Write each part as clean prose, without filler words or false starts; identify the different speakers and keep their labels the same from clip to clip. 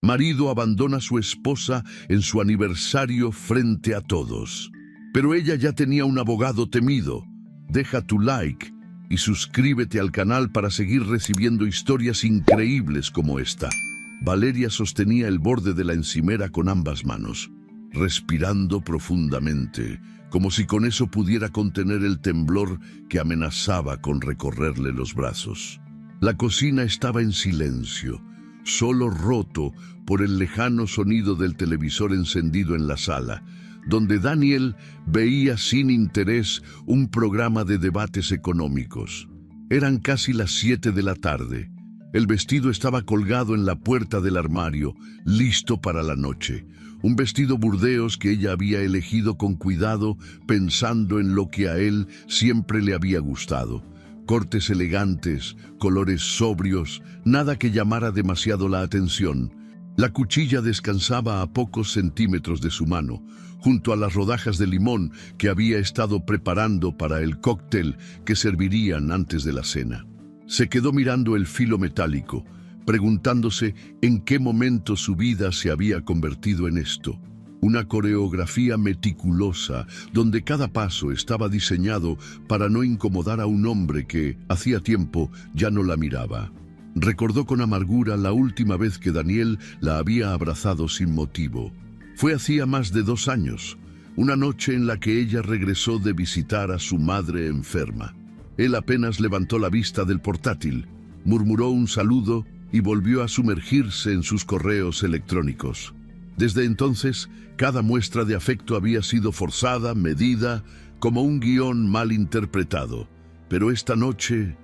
Speaker 1: Marido abandona a su esposa en su aniversario frente a todos. Pero ella ya tenía un abogado temido. Deja tu like y suscríbete al canal para seguir recibiendo historias increíbles como esta. Valeria sostenía el borde de la encimera con ambas manos, respirando profundamente, como si con eso pudiera contener el temblor que amenazaba con recorrerle los brazos. La cocina estaba en silencio, solo roto por el lejano sonido del televisor encendido en la sala, donde Daniel veía sin interés un programa de debates económicos. Eran casi las 7 de la tarde. El vestido estaba colgado en la puerta del armario, listo para la noche. Un vestido burdeos que ella había elegido con cuidado, pensando en lo que a él siempre le había gustado. Cortes elegantes, colores sobrios, nada que llamara demasiado la atención. La cuchilla descansaba a pocos centímetros de su mano, junto a las rodajas de limón que había estado preparando para el cóctel que servirían antes de la cena. Se quedó mirando el filo metálico, preguntándose en qué momento su vida se había convertido en esto. Una coreografía meticulosa, donde cada paso estaba diseñado para no incomodar a un hombre que, hacía tiempo, ya no la miraba. Recordó con amargura la última vez que Daniel la había abrazado sin motivo. Fue hacía más de 2 años, una noche en la que ella regresó de visitar a su madre enferma. Él apenas levantó la vista del portátil, murmuró un saludo y volvió a sumergirse en sus correos electrónicos. Desde entonces, cada muestra de afecto había sido forzada, medida, como un guión mal interpretado. Pero esta noche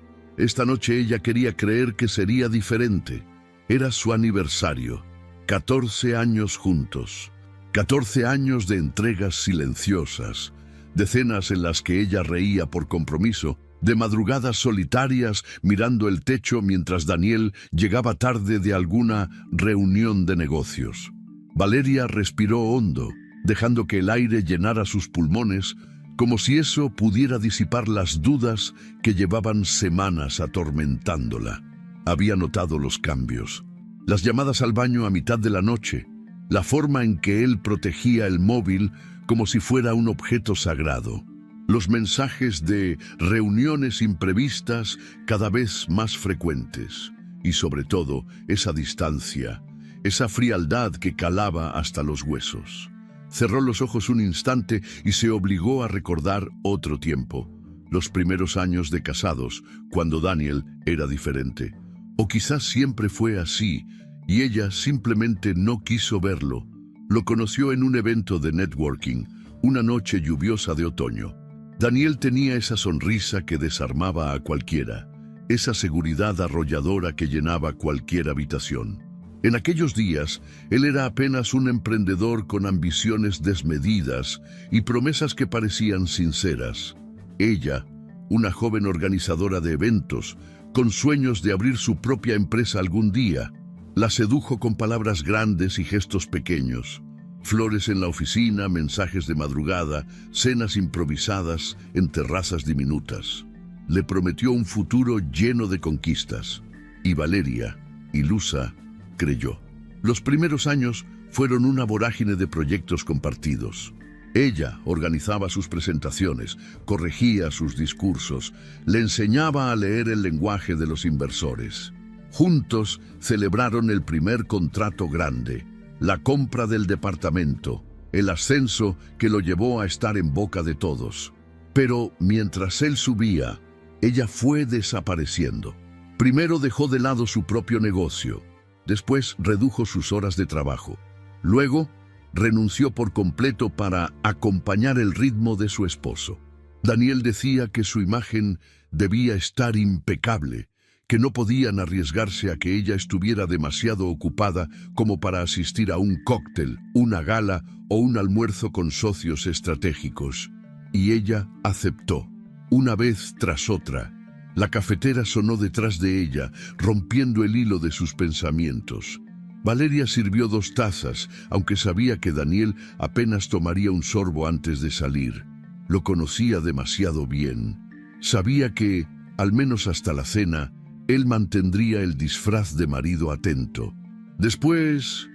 Speaker 1: ella quería creer que sería diferente. Era su aniversario. 14 años juntos. 14 años de entregas silenciosas, de cenas en las que ella reía por compromiso, de madrugadas solitarias mirando el techo mientras Daniel llegaba tarde de alguna reunión de negocios. Valeria respiró hondo, dejando que el aire llenara sus pulmones, como si eso pudiera disipar las dudas que llevaban semanas atormentándola. Había notado los cambios, las llamadas al baño a mitad de la noche, la forma en que él protegía el móvil como si fuera un objeto sagrado. Los mensajes de reuniones imprevistas cada vez más frecuentes. Y sobre todo, esa distancia, esa frialdad que calaba hasta los huesos. Cerró los ojos un instante y se obligó a recordar otro tiempo. Los primeros años de casados, cuando Daniel era diferente. O quizás siempre fue así, y ella simplemente no quiso verlo. Lo conoció en un evento de networking, una noche lluviosa de otoño. Daniel tenía esa sonrisa que desarmaba a cualquiera, esa seguridad arrolladora que llenaba cualquier habitación. En aquellos días, él era apenas un emprendedor con ambiciones desmedidas y promesas que parecían sinceras. Ella, una joven organizadora de eventos, con sueños de abrir su propia empresa algún día, la sedujo con palabras grandes y gestos pequeños. Flores en la oficina, mensajes de madrugada, cenas improvisadas en terrazas diminutas. Le prometió un futuro lleno de conquistas. Y Valeria, ilusa, creyó. Los primeros años fueron una vorágine de proyectos compartidos. Ella organizaba sus presentaciones, corregía sus discursos, le enseñaba a leer el lenguaje de los inversores. Juntos celebraron el primer contrato grande, la compra del departamento, el ascenso que lo llevó a estar en boca de todos. Pero mientras él subía, ella fue desapareciendo. Primero dejó de lado su propio negocio, después redujo sus horas de trabajo. Luego, renunció por completo para acompañar el ritmo de su esposo. Daniel decía que su imagen debía estar impecable, que no podían arriesgarse a que ella estuviera demasiado ocupada como para asistir a un cóctel, una gala o un almuerzo con socios estratégicos. Y ella aceptó, una vez tras otra. La cafetera sonó detrás de ella, rompiendo el hilo de sus pensamientos. Valeria sirvió 2 tazas, aunque sabía que Daniel apenas tomaría un sorbo antes de salir. Lo conocía demasiado bien. Sabía que, al menos hasta la cena, él mantendría el disfraz de marido atento. Después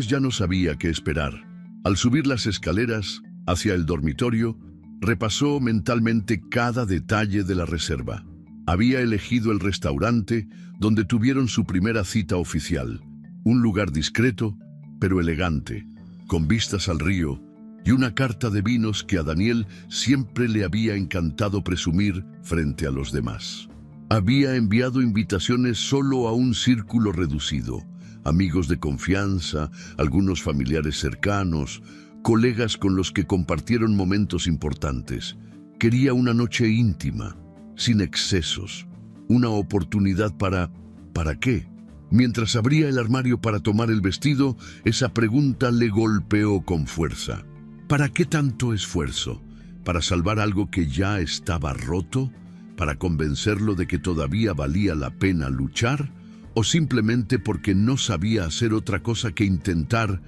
Speaker 1: ya no sabía qué esperar. Al subir las escaleras hacia el dormitorio, repasó mentalmente cada detalle de la reserva. Había elegido el restaurante donde tuvieron su primera cita oficial, un lugar discreto, pero elegante, con vistas al río y una carta de vinos que a Daniel siempre le había encantado presumir frente a los demás. Había enviado invitaciones solo a un círculo reducido, amigos de confianza, algunos familiares cercanos, colegas con los que compartieron momentos importantes. Quería una noche íntima, sin excesos, una oportunidad ¿para qué? Mientras abría el armario para tomar el vestido, esa pregunta le golpeó con fuerza. ¿Para qué tanto esfuerzo? ¿Para salvar algo que ya estaba roto? ¿Para convencerlo de que todavía valía la pena luchar? ¿O simplemente porque no sabía hacer otra cosa que intentar?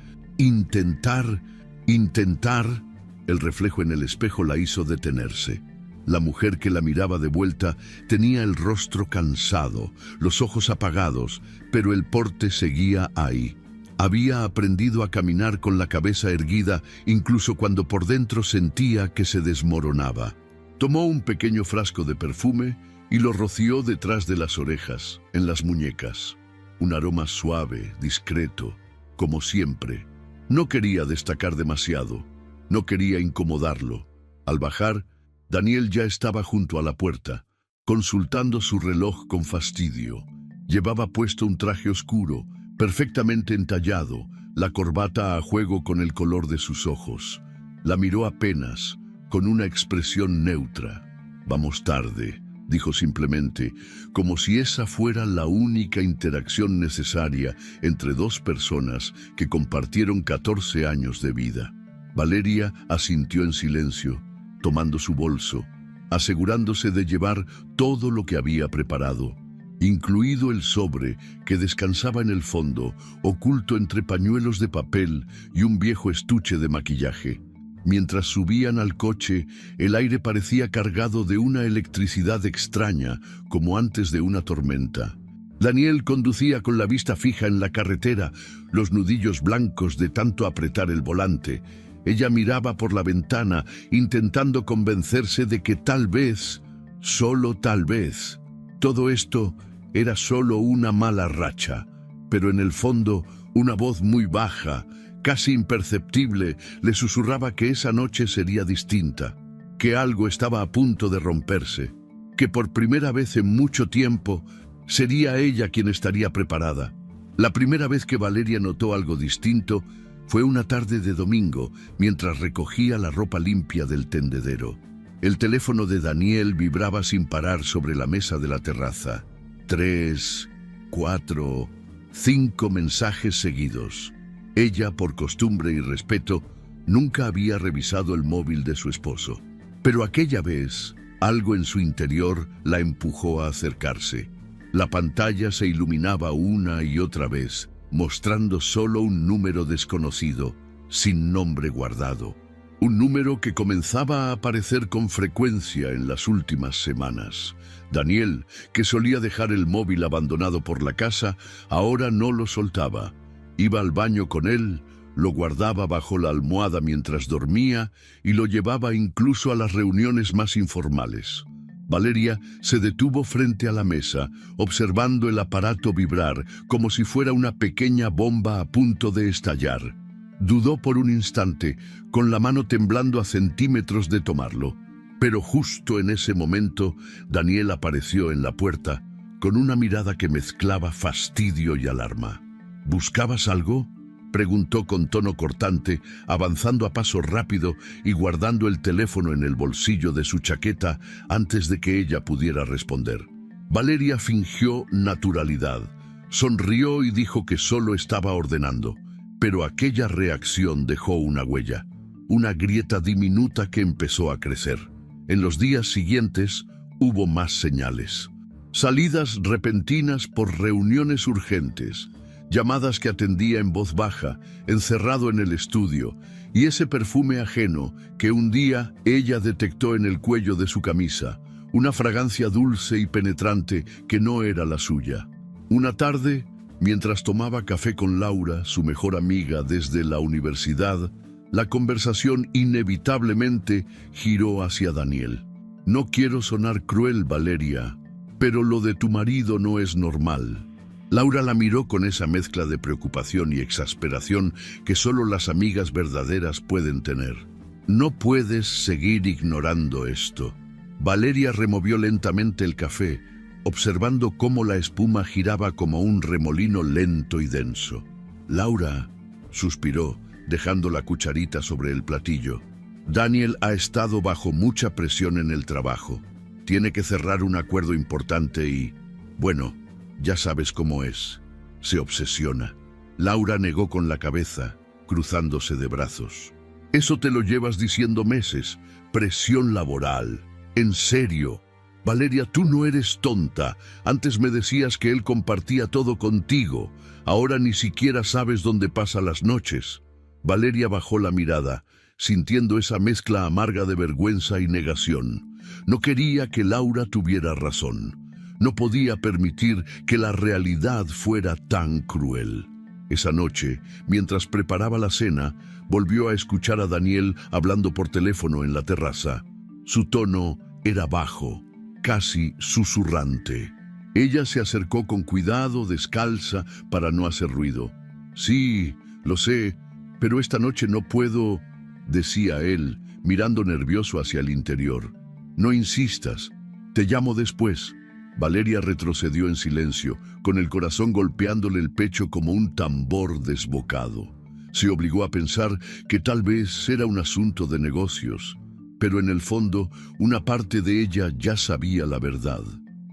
Speaker 1: El reflejo en el espejo la hizo detenerse. La mujer que la miraba de vuelta tenía el rostro cansado, los ojos apagados, pero el porte seguía ahí. Había aprendido a caminar con la cabeza erguida, incluso cuando por dentro sentía que se desmoronaba. Tomó un pequeño frasco de perfume y lo roció detrás de las orejas, en las muñecas. Un aroma suave, discreto, como siempre. No quería destacar demasiado, no quería incomodarlo. Al bajar, Daniel ya estaba junto a la puerta, consultando su reloj con fastidio. Llevaba puesto un traje oscuro, perfectamente entallado, la corbata a juego con el color de sus ojos. La miró apenas, con una expresión neutra. «Vamos tarde», dijo simplemente, como si esa fuera la única interacción necesaria entre dos personas que compartieron 14 años de vida. Valeria asintió en silencio, tomando su bolso, asegurándose de llevar todo lo que había preparado, incluido el sobre que descansaba en el fondo, oculto entre pañuelos de papel y un viejo estuche de maquillaje. Mientras subían al coche, el aire parecía cargado de una electricidad extraña, como antes de una tormenta. Daniel conducía con la vista fija en la carretera, los nudillos blancos de tanto apretar el volante. Ella miraba por la ventana, intentando convencerse de que tal vez, solo tal vez, todo esto era solo una mala racha. Pero en el fondo, una voz muy baja, casi imperceptible, le susurraba que esa noche sería distinta, que algo estaba a punto de romperse, que por primera vez en mucho tiempo sería ella quien estaría preparada. La primera vez que Valeria notó algo distinto fue una tarde de domingo, mientras recogía la ropa limpia del tendedero. El teléfono de Daniel vibraba sin parar sobre la mesa de la terraza. 3, 4, 5 mensajes seguidos. Ella, por costumbre y respeto, nunca había revisado el móvil de su esposo. Pero aquella vez, algo en su interior la empujó a acercarse. La pantalla se iluminaba una y otra vez, mostrando solo un número desconocido, sin nombre guardado. Un número que comenzaba a aparecer con frecuencia en las últimas semanas. Daniel, que solía dejar el móvil abandonado por la casa, ahora no lo soltaba. Iba al baño con él, lo guardaba bajo la almohada mientras dormía y lo llevaba incluso a las reuniones más informales. Valeria se detuvo frente a la mesa, observando el aparato vibrar como si fuera una pequeña bomba a punto de estallar. Dudó por un instante, con la mano temblando a centímetros de tomarlo. Pero justo en ese momento, Daniel apareció en la puerta, con una mirada que mezclaba fastidio y alarma. «¿Buscabas algo?», preguntó con tono cortante, avanzando a paso rápido y guardando el teléfono en el bolsillo de su chaqueta antes de que ella pudiera responder. Valeria fingió naturalidad, sonrió y dijo que solo estaba ordenando, pero aquella reacción dejó una huella, una grieta diminuta que empezó a crecer. En los días siguientes hubo más señales. Salidas repentinas por reuniones urgentes, llamadas que atendía en voz baja, encerrado en el estudio, y ese perfume ajeno que un día ella detectó en el cuello de su camisa, una fragancia dulce y penetrante que no era la suya. Una tarde, Mientras tomaba café con Laura, su mejor amiga desde la universidad, la conversación inevitablemente giró hacia Daniel. No quiero sonar cruel, Valeria, pero lo de tu marido no es normal. Laura la miró con esa mezcla de preocupación y exasperación que solo las amigas verdaderas pueden tener. No puedes seguir ignorando esto. Valeria removió lentamente el café, observando cómo la espuma giraba como un remolino lento y denso. Laura suspiró, dejando la cucharita sobre el platillo. Daniel ha estado bajo mucha presión en el trabajo. Tiene que cerrar un acuerdo importante y, bueno, ya sabes cómo es. Se obsesiona. Laura negó con la cabeza, cruzándose de brazos. Eso te lo llevas diciendo meses. Presión laboral. En serio. Valeria, tú no eres tonta. Antes me decías que él compartía todo contigo. Ahora ni siquiera sabes dónde pasa las noches. Valeria bajó la mirada, sintiendo esa mezcla amarga de vergüenza y negación. No quería que Laura tuviera razón. No podía permitir que la realidad fuera tan cruel. Esa noche, mientras preparaba la cena, volvió a escuchar a Daniel hablando por teléfono en la terraza. Su tono era bajo, casi susurrante. Ella se acercó con cuidado, descalza, para no hacer ruido. Sí, lo sé, pero esta noche no puedo, decía él, mirando nervioso hacia el interior. No insistas, te llamo después. Valeria retrocedió en silencio, con el corazón golpeándole el pecho como un tambor desbocado. Se obligó a pensar que tal vez era un asunto de negocios, pero en el fondo una parte de ella ya sabía la verdad.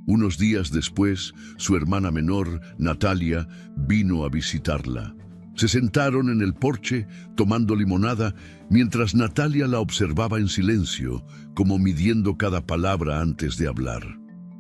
Speaker 1: Unos días después, su hermana menor, Natalia, vino a visitarla. Se sentaron en el porche, tomando limonada, mientras Natalia la observaba en silencio, como midiendo cada palabra antes de hablar.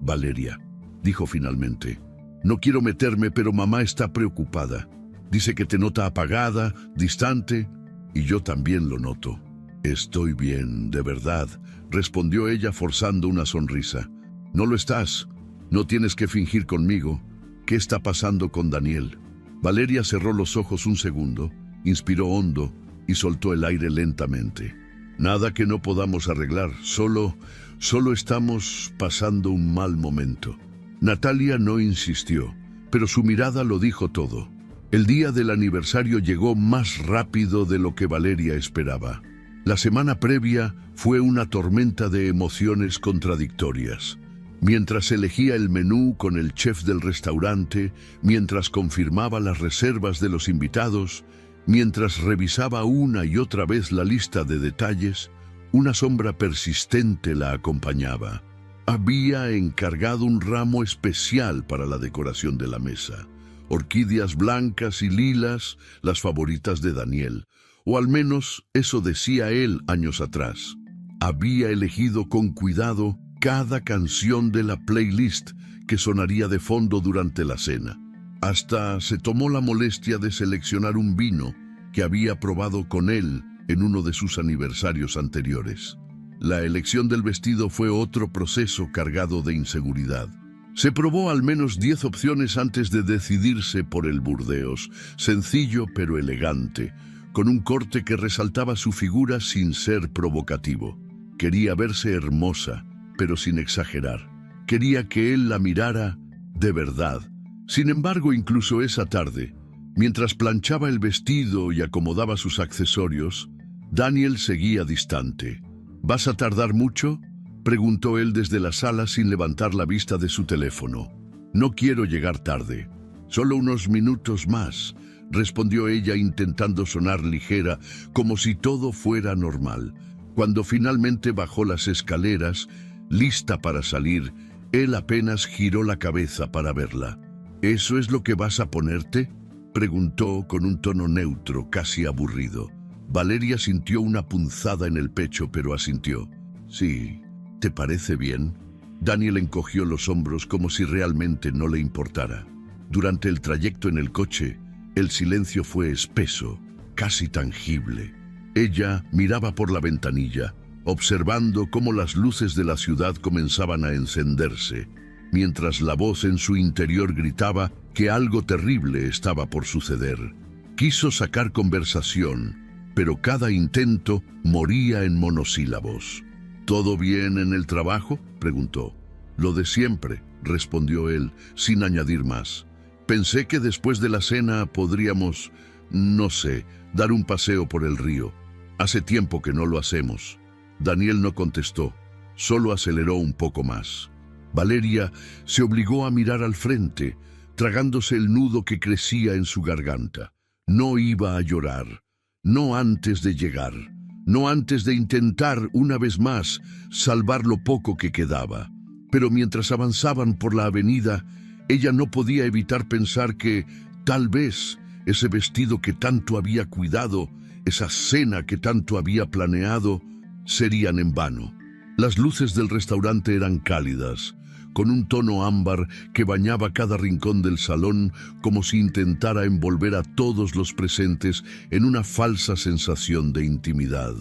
Speaker 1: Valeria, dijo finalmente, no quiero meterme, pero mamá está preocupada. Dice que te nota apagada, distante, y yo también lo noto. Estoy bien, de verdad, respondió ella forzando una sonrisa. No lo estás. No tienes que fingir conmigo. ¿Qué está pasando con Daniel? Valeria cerró los ojos un segundo, inspiró hondo y soltó el aire lentamente. Nada que no podamos arreglar, solo estamos pasando un mal momento. Natalia no insistió, pero su mirada lo dijo todo. El día del aniversario llegó más rápido de lo que Valeria esperaba. La semana previa fue una tormenta de emociones contradictorias. Mientras elegía el menú con el chef del restaurante, mientras confirmaba las reservas de los invitados, mientras revisaba una y otra vez la lista de detalles, una sombra persistente la acompañaba. Había encargado un ramo especial para la decoración de la mesa. Orquídeas blancas y lilas, las favoritas de Daniel, o al menos eso decía él años atrás. Había elegido con cuidado cada canción de la playlist que sonaría de fondo durante la cena. Hasta se tomó la molestia de seleccionar un vino que había probado con él en uno de sus aniversarios anteriores. La elección del vestido fue otro proceso cargado de inseguridad. Se probó al menos 10 opciones antes de decidirse por el Burdeos, sencillo pero elegante, con un corte que resaltaba su figura sin ser provocativo. Quería verse hermosa, pero sin exagerar. Quería que él la mirara de verdad. Sin embargo, incluso esa tarde, mientras planchaba el vestido y acomodaba sus accesorios, Daniel seguía distante. ¿Vas a tardar mucho?, preguntó él desde la sala sin levantar la vista de su teléfono. No quiero llegar tarde. Solo unos minutos más, respondió ella intentando sonar ligera, como si todo fuera normal. Cuando finalmente bajó las escaleras, lista para salir, él apenas giró la cabeza para verla. ¿Eso es lo que vas a ponerte?, preguntó con un tono neutro, casi aburrido. Valeria sintió una punzada en el pecho, pero asintió. Sí. ¿Te parece bien? Daniel encogió los hombros como si realmente no le importara. Durante el trayecto en el coche, el silencio fue espeso, casi tangible. Ella miraba por la ventanilla, observando cómo las luces de la ciudad comenzaban a encenderse, mientras la voz en su interior gritaba: que algo terrible estaba por suceder. Quiso sacar conversación, pero cada intento moría en monosílabos. ¿Todo bien en el trabajo?, preguntó. Lo de siempre, respondió él, sin añadir más. Pensé que después de la cena podríamos, no sé, dar un paseo por el río. Hace tiempo que no lo hacemos. Daniel no contestó, solo aceleró un poco más. Valeria se obligó a mirar al frente, tragándose el nudo que crecía en su garganta. No iba a llorar, no antes de llegar, no antes de intentar una vez más salvar lo poco que quedaba. Pero mientras avanzaban por la avenida, ella no podía evitar pensar que, tal vez, ese vestido que tanto había cuidado, esa cena que tanto había planeado, serían en vano. Las luces del restaurante eran cálidas, con un tono ámbar que bañaba cada rincón del salón como si intentara envolver a todos los presentes en una falsa sensación de intimidad.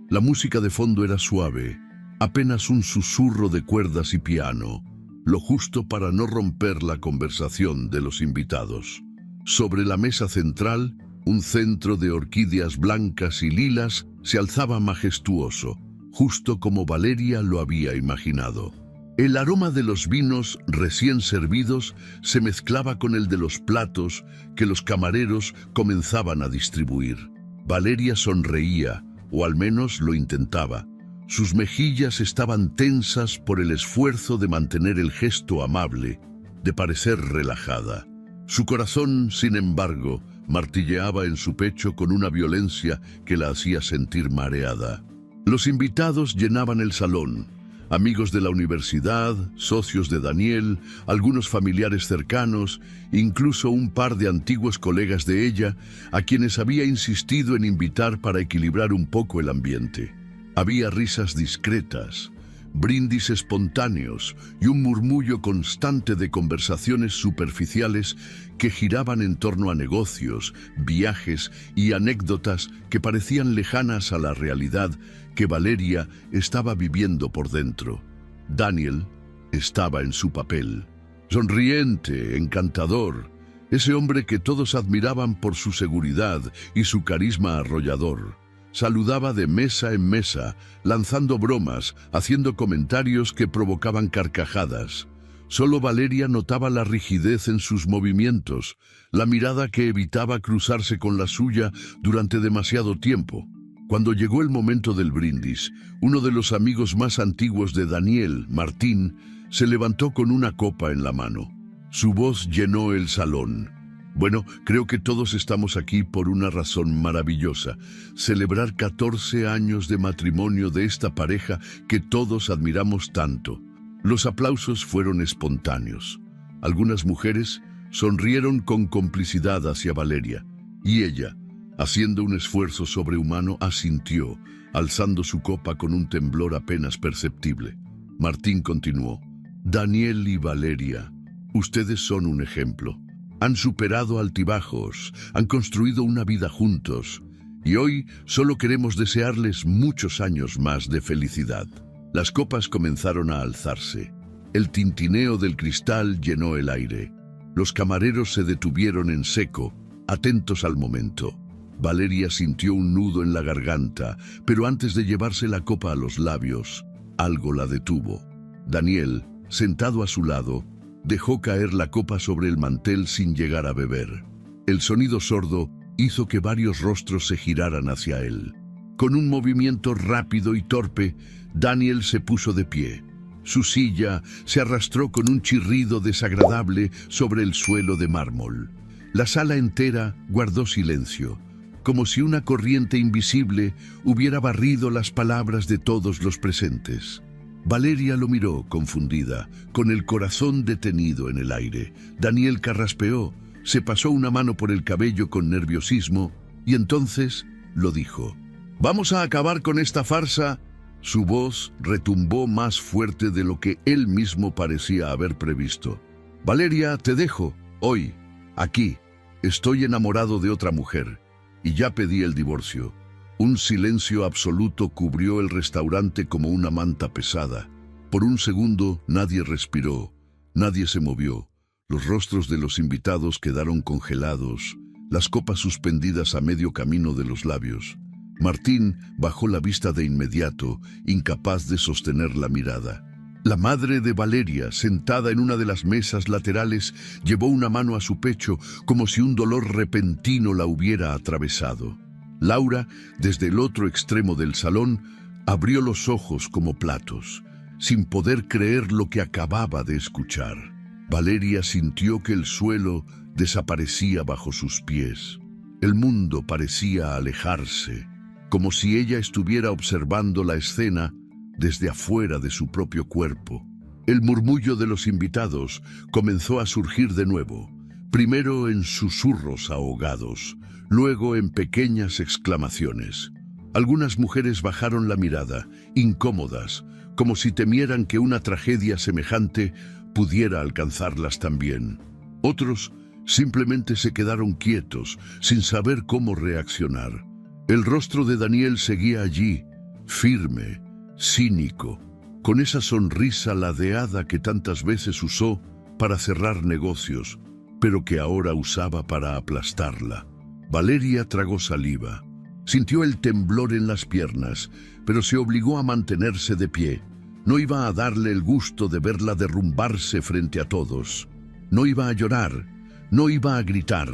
Speaker 1: La música de fondo era suave, apenas un susurro de cuerdas y piano, lo justo para no romper la conversación de los invitados. Sobre la mesa central, un centro de orquídeas blancas y lilas se alzaba majestuoso, justo como Valeria lo había imaginado. El aroma de los vinos recién servidos se mezclaba con el de los platos que los camareros comenzaban a distribuir. Valeria sonreía, o al menos lo intentaba. Sus mejillas estaban tensas por el esfuerzo de mantener el gesto amable, de parecer relajada. Su corazón, sin embargo, martilleaba en su pecho con una violencia que la hacía sentir mareada. Los invitados llenaban el salón. Amigos de la universidad, socios de Daniel, algunos familiares cercanos, incluso un par de antiguos colegas de ella, a quienes había insistido en invitar para equilibrar un poco el ambiente. Había risas discretas, brindis espontáneos y un murmullo constante de conversaciones superficiales que giraban en torno a negocios, viajes y anécdotas que parecían lejanas a la realidad que Valeria estaba viviendo por dentro. Daniel estaba en su papel, sonriente, encantador, ese hombre que todos admiraban por su seguridad y su carisma arrollador. Saludaba de mesa en mesa, lanzando bromas, haciendo comentarios que provocaban carcajadas. Solo Valeria notaba la rigidez en sus movimientos, la mirada que evitaba cruzarse con la suya durante demasiado tiempo. Cuando llegó el momento del brindis, uno de los amigos más antiguos de Daniel, Martín, se levantó con una copa en la mano. Su voz llenó el salón. Bueno, creo que todos estamos aquí por una razón maravillosa: celebrar 14 años de matrimonio de esta pareja que todos admiramos tanto. Los aplausos fueron espontáneos. Algunas mujeres sonrieron con complicidad hacia Valeria, y ella, haciendo un esfuerzo sobrehumano, asintió, alzando su copa con un temblor apenas perceptible. Martín continuó: Daniel y Valeria, ustedes son un ejemplo. Han superado altibajos, han construido una vida juntos, y hoy solo queremos desearles muchos años más de felicidad. Las copas comenzaron a alzarse. El tintineo del cristal llenó el aire. Los camareros se detuvieron en seco, atentos al momento. Valeria sintió un nudo en la garganta, pero antes de llevarse la copa a los labios, algo la detuvo. Daniel, sentado a su lado, dejó caer la copa sobre el mantel sin llegar a beber. El sonido sordo hizo que varios rostros se giraran hacia él. Con un movimiento rápido y torpe, Daniel se puso de pie. Su silla se arrastró con un chirrido desagradable sobre el suelo de mármol. La sala entera guardó silencio, como si una corriente invisible hubiera barrido las palabras de todos los presentes. Valeria lo miró confundida, con el corazón detenido en el aire. Daniel carraspeó, se pasó una mano por el cabello con nerviosismo y entonces lo dijo: «¿Vamos a acabar con esta farsa?» Su voz retumbó más fuerte de lo que él mismo parecía haber previsto. «Valeria, te dejo, hoy, aquí. Estoy enamorado de otra mujer y ya pedí el divorcio». Un silencio absoluto cubrió el restaurante como una manta pesada. Por un segundo nadie respiró, nadie se movió. Los rostros de los invitados quedaron congelados, las copas suspendidas a medio camino de los labios. Martín bajó la vista de inmediato, incapaz de sostener la mirada. La madre de Valeria, sentada en una de las mesas laterales, llevó una mano a su pecho como si un dolor repentino la hubiera atravesado. Laura, desde el otro extremo del salón, abrió los ojos como platos, sin poder creer lo que acababa de escuchar. Valeria sintió que el suelo desaparecía bajo sus pies. El mundo parecía alejarse, como si ella estuviera observando la escena desde afuera de su propio cuerpo. El murmullo de los invitados comenzó a surgir de nuevo, primero en susurros ahogados, luego en pequeñas exclamaciones. Algunas mujeres bajaron la mirada, incómodas, como si temieran que una tragedia semejante pudiera alcanzarlas también. Otros simplemente se quedaron quietos, sin saber cómo reaccionar. El rostro de Daniel seguía allí, firme, cínico, con esa sonrisa ladeada que tantas veces usó para cerrar negocios, pero que ahora usaba para aplastarla. Valeria tragó saliva. Sintió el temblor en las piernas, pero se obligó a mantenerse de pie. No iba a darle el gusto de verla derrumbarse frente a todos. No iba a llorar, no iba a gritar.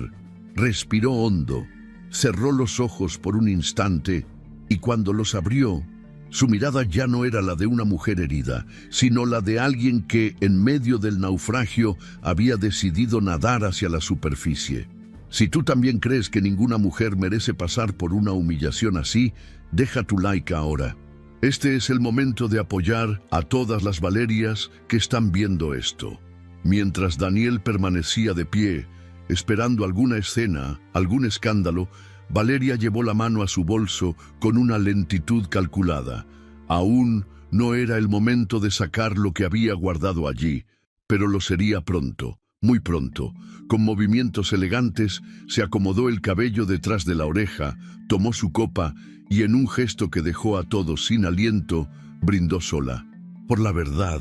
Speaker 1: Respiró hondo, cerró los ojos por un instante y cuando los abrió, su mirada ya no era la de una mujer herida, sino la de alguien que, en medio del naufragio, había decidido nadar hacia la superficie. Si tú también crees que ninguna mujer merece pasar por una humillación así, deja tu like ahora. Este es el momento de apoyar a todas las Valerias que están viendo esto. Mientras Daniel permanecía de pie, esperando alguna escena, algún escándalo, Valeria llevó la mano a su bolso con una lentitud calculada. Aún no era el momento de sacar lo que había guardado allí, pero lo sería pronto, muy pronto. Con movimientos elegantes, se acomodó el cabello detrás de la oreja, tomó su copa y en un gesto que dejó a todos sin aliento, brindó sola. Por la verdad,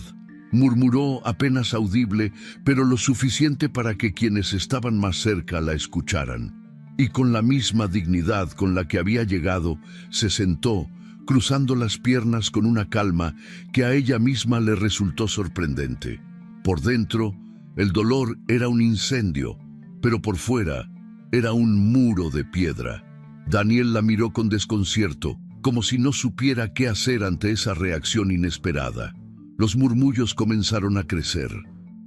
Speaker 1: murmuró apenas audible, pero lo suficiente para que quienes estaban más cerca la escucharan. Y con la misma dignidad con la que había llegado, se sentó, cruzando las piernas con una calma que a ella misma le resultó sorprendente. Por dentro, el dolor era un incendio, pero por fuera era un muro de piedra. Daniel la miró con desconcierto, como si no supiera qué hacer ante esa reacción inesperada. Los murmullos comenzaron a crecer.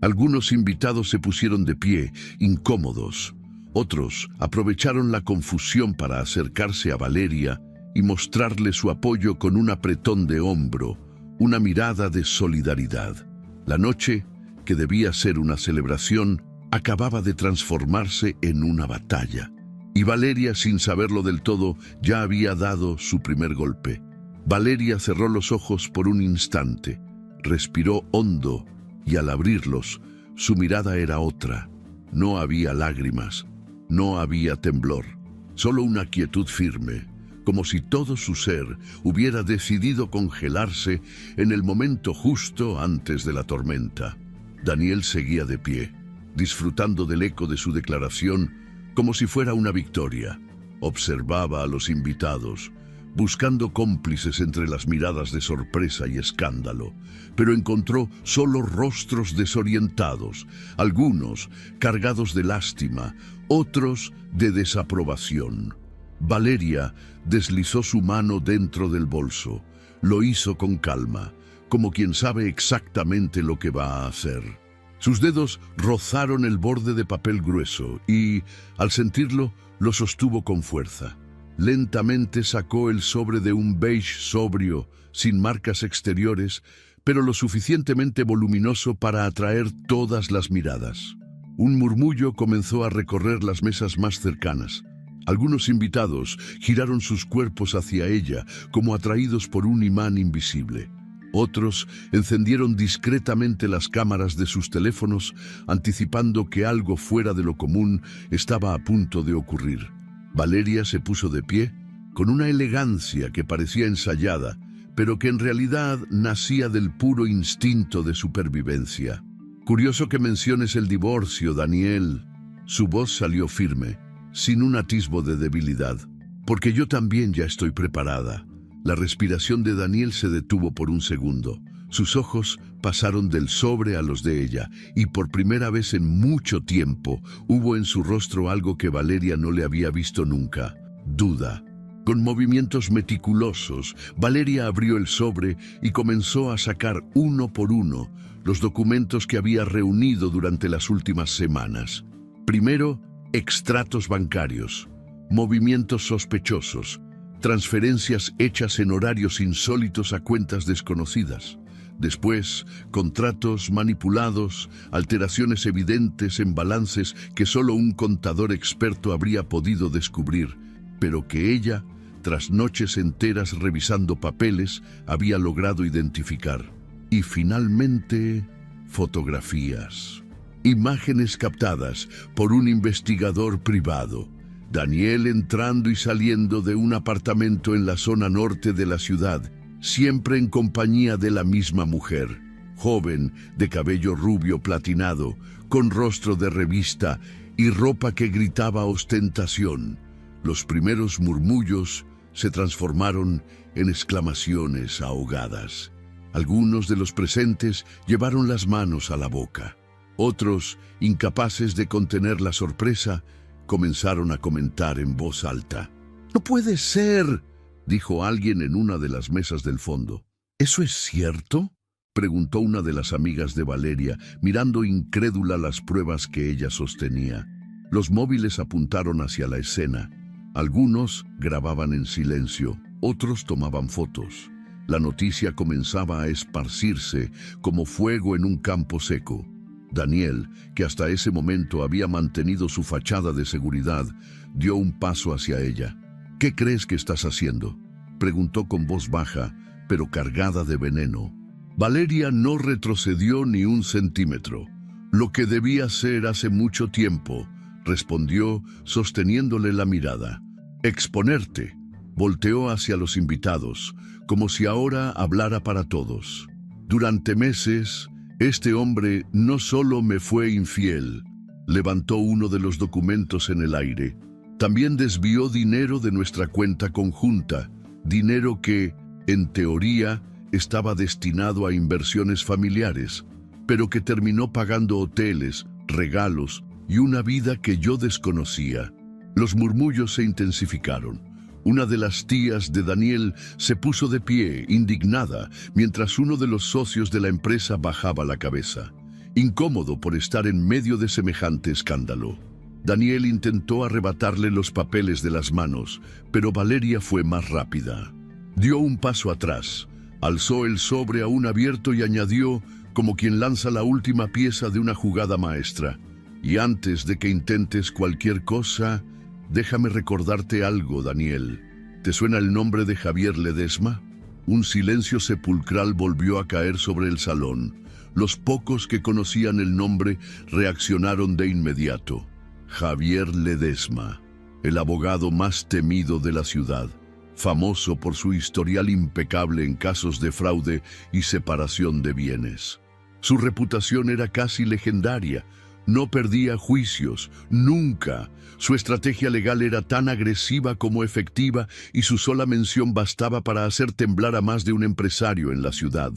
Speaker 1: Algunos invitados se pusieron de pie, incómodos. Otros aprovecharon la confusión para acercarse a Valeria y mostrarle su apoyo con un apretón de hombro, una mirada de solidaridad. La noche, que debía ser una celebración, acababa de transformarse en una batalla. Y Valeria, sin saberlo del todo, ya había dado su primer golpe. Valeria cerró los ojos por un instante, respiró hondo y al abrirlos, su mirada era otra. No había lágrimas, no había temblor, solo una quietud firme, como si todo su ser hubiera decidido congelarse en el momento justo antes de la tormenta. Daniel seguía de pie, disfrutando del eco de su declaración como si fuera una victoria. Observaba a los invitados, buscando cómplices entre las miradas de sorpresa y escándalo, pero encontró solo rostros desorientados, algunos cargados de lástima, otros de desaprobación. Valeria deslizó su mano dentro del bolso. Lo hizo con calma, como quien sabe exactamente lo que va a hacer. Sus dedos rozaron el borde de papel grueso y, al sentirlo, lo sostuvo con fuerza. Lentamente sacó el sobre de un beige sobrio, sin marcas exteriores, pero lo suficientemente voluminoso para atraer todas las miradas. Un murmullo comenzó a recorrer las mesas más cercanas. Algunos invitados giraron sus cuerpos hacia ella, como atraídos por un imán invisible. Otros encendieron discretamente las cámaras de sus teléfonos, anticipando que algo fuera de lo común estaba a punto de ocurrir. Valeria se puso de pie, con una elegancia que parecía ensayada, pero que en realidad nacía del puro instinto de supervivencia. Curioso que menciones el divorcio, Daniel. Su voz salió firme, sin un atisbo de debilidad. Porque yo también ya estoy preparada. La respiración de Daniel se detuvo por un segundo. Sus ojos pasaron del sobre a los de ella, y por primera vez en mucho tiempo hubo en su rostro algo que Valeria no le había visto nunca: duda. Con movimientos meticulosos, Valeria abrió el sobre y comenzó a sacar uno por uno los documentos que había reunido durante las últimas semanas. Primero, extractos bancarios, movimientos sospechosos, transferencias hechas en horarios insólitos a cuentas desconocidas. Después, contratos manipulados, alteraciones evidentes en balances que solo un contador experto habría podido descubrir, pero que ella, tras noches enteras revisando papeles, había logrado identificar. Y finalmente, fotografías. Imágenes captadas por un investigador privado. Daniel entrando y saliendo de un apartamento en la zona norte de la ciudad, siempre en compañía de la misma mujer, joven, de cabello rubio platinado, con rostro de revista y ropa que gritaba ostentación. Los primeros murmullos se transformaron en exclamaciones ahogadas. Algunos de los presentes llevaron las manos a la boca. Otros, incapaces de contener la sorpresa, comenzaron a comentar en voz alta. «¡No puede ser!», dijo alguien en una de las mesas del fondo. «¿Eso es cierto?», preguntó una de las amigas de Valeria, mirando incrédula las pruebas que ella sostenía. Los móviles apuntaron hacia la escena. Algunos grababan en silencio, otros tomaban fotos. La noticia comenzaba a esparcirse como fuego en un campo seco. Daniel, que hasta ese momento había mantenido su fachada de seguridad, dio un paso hacia ella. «¿Qué crees que estás haciendo?», preguntó con voz baja, pero cargada de veneno. Valeria no retrocedió ni un centímetro. «Lo que debía hacer hace mucho tiempo», respondió, sosteniéndole la mirada. «Exponerte». Volteó hacia los invitados, como si ahora hablara para todos. «Durante meses, este hombre no solo me fue infiel», levantó uno de los documentos en el aire, «también desvió dinero de nuestra cuenta conjunta, dinero que, en teoría, estaba destinado a inversiones familiares, pero que terminó pagando hoteles, regalos y una vida que yo desconocía». Los murmullos se intensificaron. Una de las tías de Daniel se puso de pie, indignada, mientras uno de los socios de la empresa bajaba la cabeza, incómodo por estar en medio de semejante escándalo. Daniel intentó arrebatarle los papeles de las manos, pero Valeria fue más rápida. Dio un paso atrás, alzó el sobre aún abierto y añadió, como quien lanza la última pieza de una jugada maestra: «Y antes de que intentes cualquier cosa, déjame recordarte algo, Daniel. ¿Te suena el nombre de Javier Ledesma?». Un silencio sepulcral volvió a caer sobre el salón. Los pocos que conocían el nombre reaccionaron de inmediato. Javier Ledesma, el abogado más temido de la ciudad, famoso por su historial impecable en casos de fraude y separación de bienes. Su reputación era casi legendaria. No perdía juicios, nunca. Su estrategia legal era tan agresiva como efectiva y su sola mención bastaba para hacer temblar a más de un empresario en la ciudad.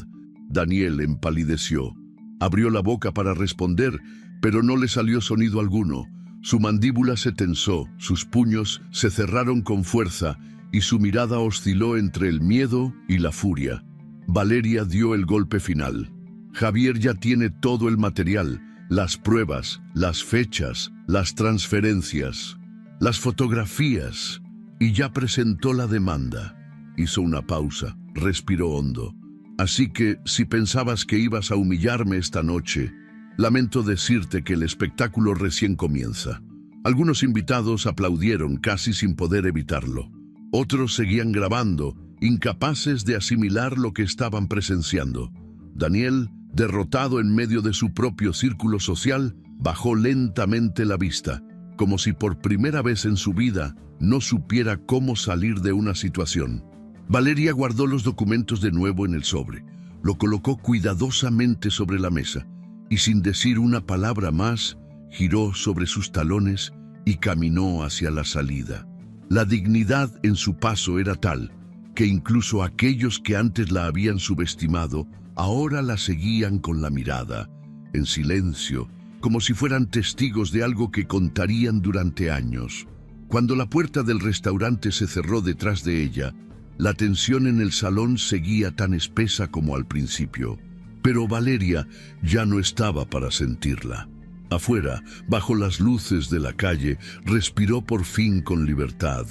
Speaker 1: Daniel empalideció. Abrió la boca para responder, pero no le salió sonido alguno. Su mandíbula se tensó, sus puños se cerraron con fuerza y su mirada osciló entre el miedo y la furia. Valeria dio el golpe final. Javier ya tiene todo el material. Las pruebas, las fechas, las transferencias, las fotografías, y ya presentó la demanda. Hizo una pausa, respiró hondo. «Así que, si pensabas que ibas a humillarme esta noche, lamento decirte que el espectáculo recién comienza». Algunos invitados aplaudieron casi sin poder evitarlo. Otros seguían grabando, incapaces de asimilar lo que estaban presenciando. Daniel, derrotado en medio de su propio círculo social, bajó lentamente la vista, como si por primera vez en su vida no supiera cómo salir de una situación. Valeria guardó los documentos de nuevo en el sobre, lo colocó cuidadosamente sobre la mesa y sin decir una palabra más, giró sobre sus talones y caminó hacia la salida. La dignidad en su paso era tal que incluso aquellos que antes la habían subestimado, ahora la seguían con la mirada, en silencio, como si fueran testigos de algo que contarían durante años. Cuando la puerta del restaurante se cerró detrás de ella, la tensión en el salón seguía tan espesa como al principio. Pero Valeria ya no estaba para sentirla. Afuera, bajo las luces de la calle, respiró por fin con libertad,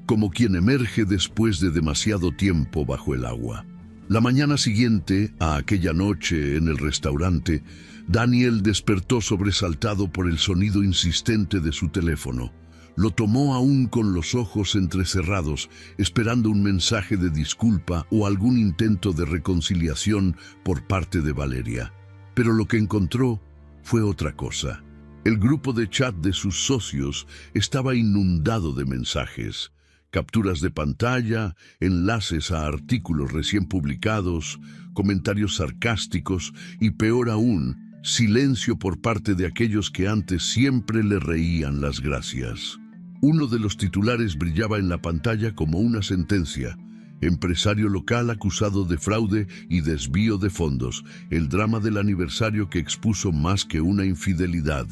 Speaker 1: como quien emerge después de demasiado tiempo bajo el agua. La mañana siguiente, a aquella noche en el restaurante, Daniel despertó sobresaltado por el sonido insistente de su teléfono. Lo tomó aún con los ojos entrecerrados, esperando un mensaje de disculpa o algún intento de reconciliación por parte de Valeria. Pero lo que encontró fue otra cosa. El grupo de chat de sus socios estaba inundado de mensajes, capturas de pantalla, enlaces a artículos recién publicados, comentarios sarcásticos y, peor aún, silencio por parte de aquellos que antes siempre le reían las gracias. Uno de los titulares brillaba en la pantalla como una sentencia: empresario local acusado de fraude y desvío de fondos, el drama del aniversario que expuso más que una infidelidad.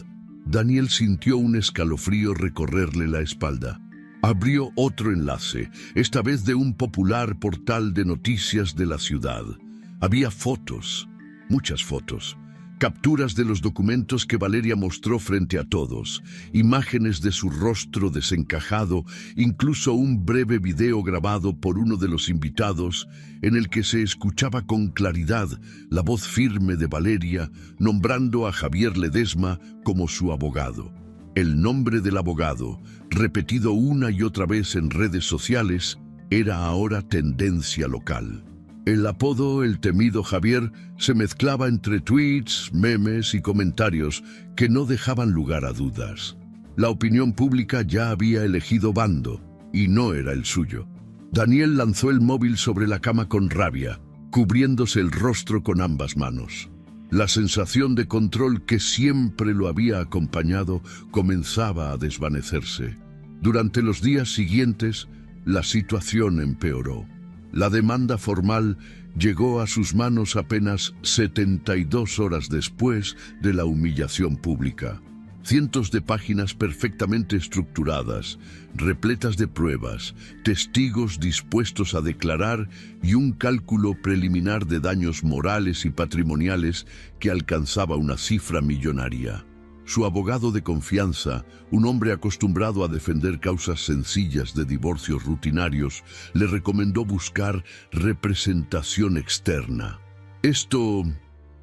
Speaker 1: Daniel sintió un escalofrío recorrerle la espalda. Abrió otro enlace, esta vez de un popular portal de noticias de la ciudad. Había fotos, muchas fotos, capturas de los documentos que Valeria mostró frente a todos, imágenes de su rostro desencajado, incluso un breve video grabado por uno de los invitados en el que se escuchaba con claridad la voz firme de Valeria nombrando a Javier Ledesma como su abogado. El nombre del abogado, repetido una y otra vez en redes sociales, era ahora tendencia local. El apodo, el temido Javier, se mezclaba entre tweets, memes y comentarios que no dejaban lugar a dudas. La opinión pública ya había elegido bando, y no era el suyo. Daniel lanzó el móvil sobre la cama con rabia, cubriéndose el rostro con ambas manos. La sensación de control que siempre lo había acompañado comenzaba a desvanecerse. Durante los días siguientes, la situación empeoró. La demanda formal llegó a sus manos apenas 72 horas después de la humillación pública. Cientos de páginas perfectamente estructuradas, repletas de pruebas, testigos dispuestos a declarar y un cálculo preliminar de daños morales y patrimoniales que alcanzaba una cifra millonaria. Su abogado de confianza, un hombre acostumbrado a defender causas sencillas de divorcios rutinarios, le recomendó buscar representación externa. Esto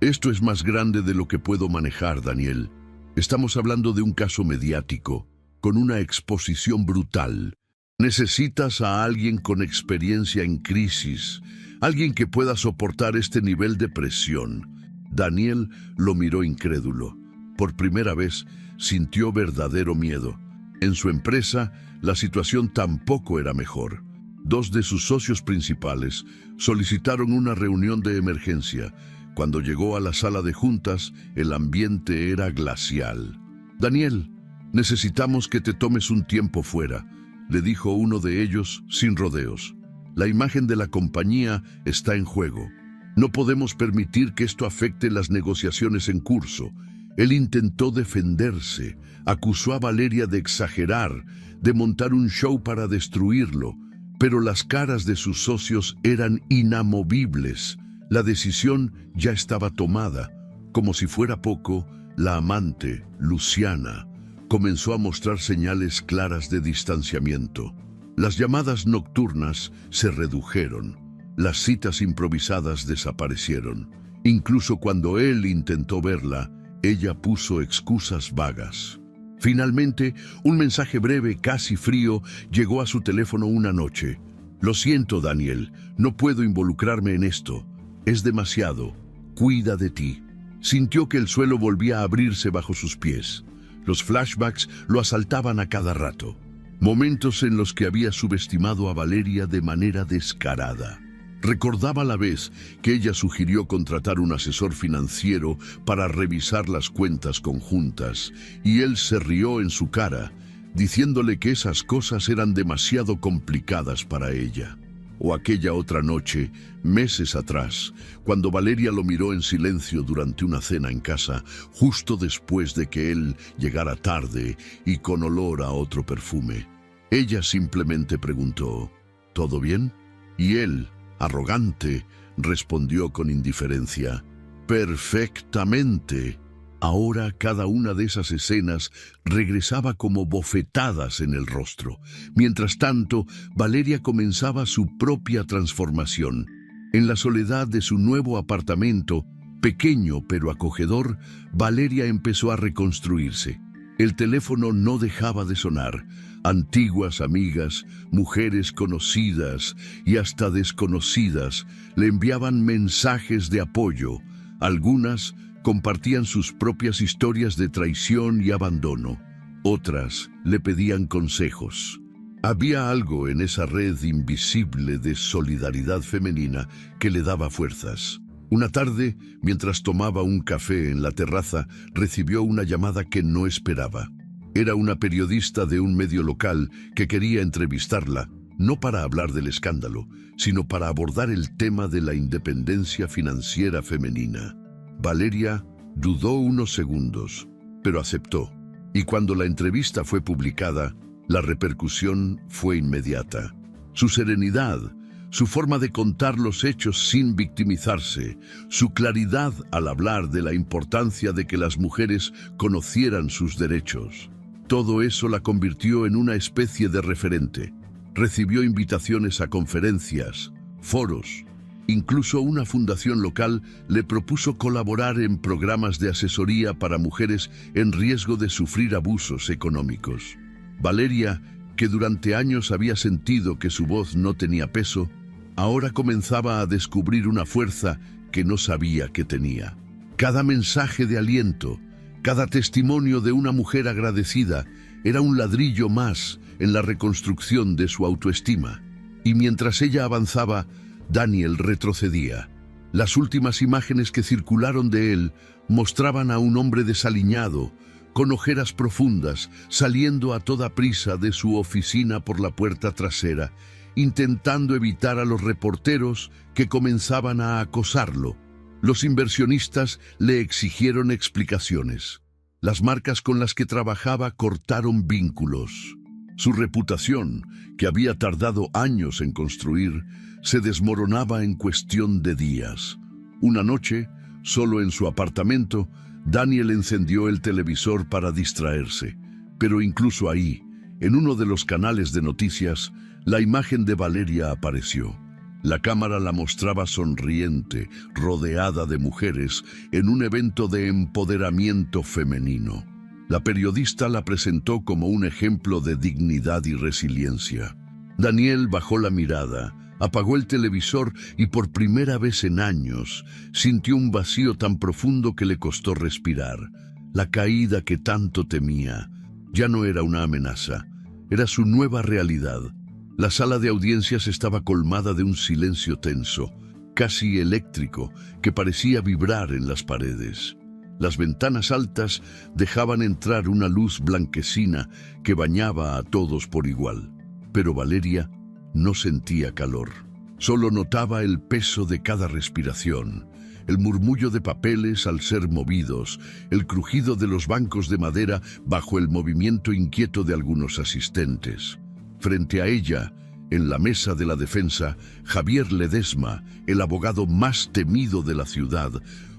Speaker 1: es más grande de lo que puedo manejar, Daniel. Estamos hablando de un caso mediático, con una exposición brutal. Necesitas a alguien con experiencia en crisis, alguien que pueda soportar este nivel de presión. Daniel lo miró incrédulo. Por primera vez sintió verdadero miedo. En su empresa, la situación tampoco era mejor. Dos de sus socios principales solicitaron una reunión de emergencia. Cuando llegó a la sala de juntas, el ambiente era glacial. «Daniel, necesitamos que te tomes un tiempo fuera», le dijo uno de ellos sin rodeos. «La imagen de la compañía está en juego. No podemos permitir que esto afecte las negociaciones en curso». Él intentó defenderse, acusó a Valeria de exagerar, de montar un show para destruirlo, pero las caras de sus socios eran inamovibles. La decisión ya estaba tomada. Como si fuera poco, la amante, Luciana, comenzó a mostrar señales claras de distanciamiento. Las llamadas nocturnas se redujeron. Las citas improvisadas desaparecieron. Incluso cuando él intentó verla, ella puso excusas vagas. Finalmente, un mensaje breve, casi frío, llegó a su teléfono una noche. «Lo siento, Daniel, no puedo involucrarme en esto. Es demasiado. Cuida de ti». Sintió que el suelo volvía a abrirse bajo sus pies. Los flashbacks lo asaltaban a cada rato. Momentos en los que había subestimado a Valeria de manera descarada. Recordaba la vez que ella sugirió contratar un asesor financiero para revisar las cuentas conjuntas, y él se rió en su cara, diciéndole que esas cosas eran demasiado complicadas para ella. O aquella otra noche, meses atrás, cuando Valeria lo miró en silencio durante una cena en casa, justo después de que él llegara tarde y con olor a otro perfume. Ella simplemente preguntó, ¿todo bien? Y él, arrogante, respondió con indiferencia, «Perfectamente». Ahora cada una de esas escenas regresaba como bofetadas en el rostro. Mientras tanto, Valeria comenzaba su propia transformación. En la soledad de su nuevo apartamento, pequeño pero acogedor, Valeria empezó a reconstruirse. El teléfono no dejaba de sonar. Antiguas amigas, mujeres conocidas y hasta desconocidas le enviaban mensajes de apoyo. Algunas compartían sus propias historias de traición y abandono. Otras le pedían consejos. Había algo en esa red invisible de solidaridad femenina que le daba fuerzas. Una tarde, mientras tomaba un café en la terraza, recibió una llamada que no esperaba. Era una periodista de un medio local que quería entrevistarla, no para hablar del escándalo, sino para abordar el tema de la independencia financiera femenina. Valeria dudó unos segundos, pero aceptó. Y cuando la entrevista fue publicada, la repercusión fue inmediata. Su serenidad, su forma de contar los hechos sin victimizarse, su claridad al hablar de la importancia de que las mujeres conocieran sus derechos. Todo eso la convirtió en una especie de referente. Recibió invitaciones a conferencias, foros. Incluso una fundación local le propuso colaborar en programas de asesoría para mujeres en riesgo de sufrir abusos económicos. Valeria, que durante años había sentido que su voz no tenía peso, ahora comenzaba a descubrir una fuerza que no sabía que tenía. Cada mensaje de aliento, cada testimonio de una mujer agradecida era un ladrillo más en la reconstrucción de su autoestima. Y mientras ella avanzaba, Daniel retrocedía. Las últimas imágenes que circularon de él mostraban a un hombre desaliñado, con ojeras profundas, saliendo a toda prisa de su oficina por la puerta trasera, intentando evitar a los reporteros que comenzaban a acosarlo. Los inversionistas le exigieron explicaciones. Las marcas con las que trabajaba cortaron vínculos. Su reputación, que había tardado años en construir, se desmoronaba en cuestión de días. Una noche, solo en su apartamento, Daniel encendió el televisor para distraerse. Pero incluso ahí, en uno de los canales de noticias, la imagen de Valeria apareció. La cámara la mostraba sonriente, rodeada de mujeres, en un evento de empoderamiento femenino. La periodista la presentó como un ejemplo de dignidad y resiliencia. Daniel bajó la mirada, apagó el televisor y por primera vez en años sintió un vacío tan profundo que le costó respirar. La caída que tanto temía ya no era una amenaza, era su nueva realidad. La sala de audiencias estaba colmada de un silencio tenso, casi eléctrico, que parecía vibrar en las paredes. Las ventanas altas dejaban entrar una luz blanquecina que bañaba a todos por igual. Pero Valeria no sentía calor. Solo notaba el peso de cada respiración, el murmullo de papeles al ser movidos, el crujido de los bancos de madera bajo el movimiento inquieto de algunos asistentes. Frente a ella, en la mesa de la defensa, Javier Ledesma, el abogado más temido de la ciudad,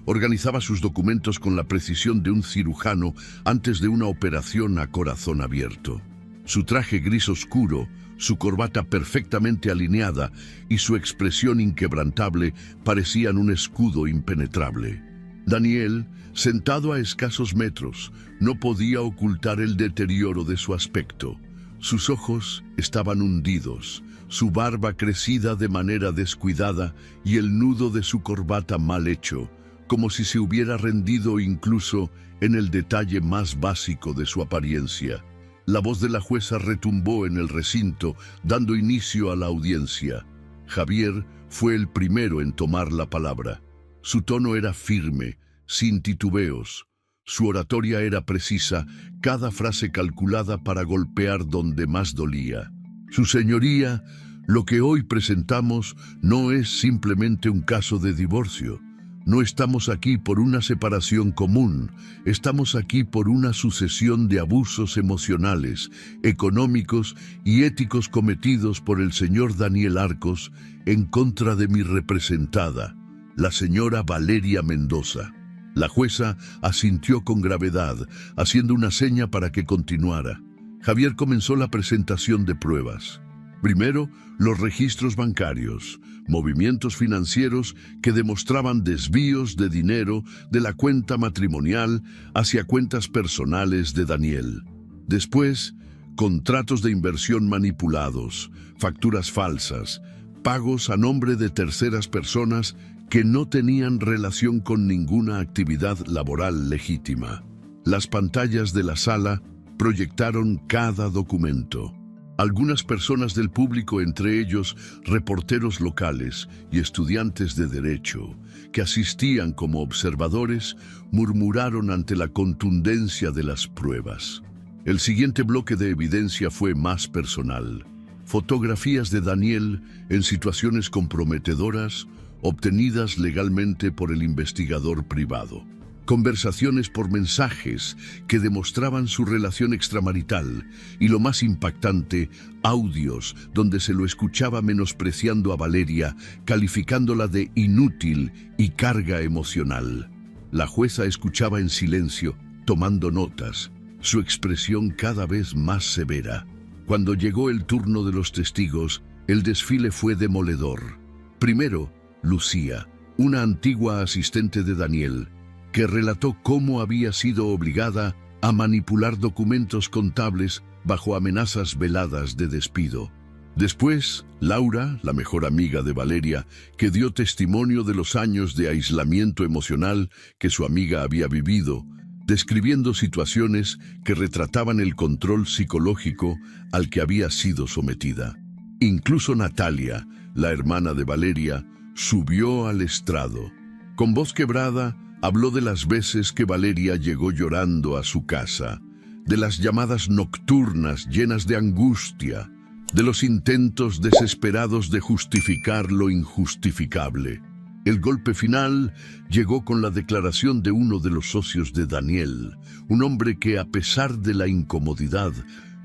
Speaker 1: organizaba sus documentos con la precisión de un cirujano antes de una operación a corazón abierto. Su traje gris oscuro, su corbata perfectamente alineada y su expresión inquebrantable parecían un escudo impenetrable. Daniel, sentado a escasos metros, no podía ocultar el deterioro de su aspecto. Sus ojos estaban hundidos, su barba crecida de manera descuidada y el nudo de su corbata mal hecho, como si se hubiera rendido incluso en el detalle más básico de su apariencia. La voz de la jueza retumbó en el recinto, dando inicio a la audiencia. Javier, fue el primero en tomar la palabra. Su tono era firme, sin titubeos. Su oratoria era precisa, cada frase calculada para golpear donde más dolía. Su señoría, lo que hoy presentamos no es simplemente un caso de divorcio. No estamos aquí por una separación común, estamos aquí por una sucesión de abusos emocionales, económicos y éticos cometidos por el señor Daniel Arcos en contra de mi representada, la señora Valeria Mendoza. La jueza asintió con gravedad, haciendo una seña para que continuara. Javier comenzó la presentación de pruebas. Primero, los registros bancarios, movimientos financieros que demostraban desvíos de dinero de la cuenta matrimonial hacia cuentas personales de Daniel. Después, contratos de inversión manipulados, facturas falsas, pagos a nombre de terceras personas que no tenían relación con ninguna actividad laboral legítima. Las pantallas de la sala proyectaron cada documento. Algunas personas del público, entre ellos reporteros locales y estudiantes de derecho, que asistían como observadores, murmuraron ante la contundencia de las pruebas. El siguiente bloque de evidencia fue más personal. Fotografías de Daniel en situaciones comprometedoras, obtenidas legalmente por el investigador privado. Conversaciones por mensajes que demostraban su relación extramarital y, lo más impactante, audios donde se lo escuchaba menospreciando a Valeria, calificándola de inútil y carga emocional. La jueza escuchaba en silencio, tomando notas, su expresión cada vez más severa. Cuando llegó el turno de los testigos, el desfile fue demoledor. Primero, Lucía, una antigua asistente de Daniel, que relató cómo había sido obligada a manipular documentos contables bajo amenazas veladas de despido. Después, Laura, la mejor amiga de Valeria, que dio testimonio de los años de aislamiento emocional que su amiga había vivido, describiendo situaciones que retrataban el control psicológico al que había sido sometida. Incluso Natalia, la hermana de Valeria, subió al estrado. Con voz quebrada, habló de las veces que Valeria llegó llorando a su casa, de las llamadas nocturnas llenas de angustia, de los intentos desesperados de justificar lo injustificable. El golpe final llegó con la declaración de uno de los socios de Daniel, un hombre que, a pesar de la incomodidad,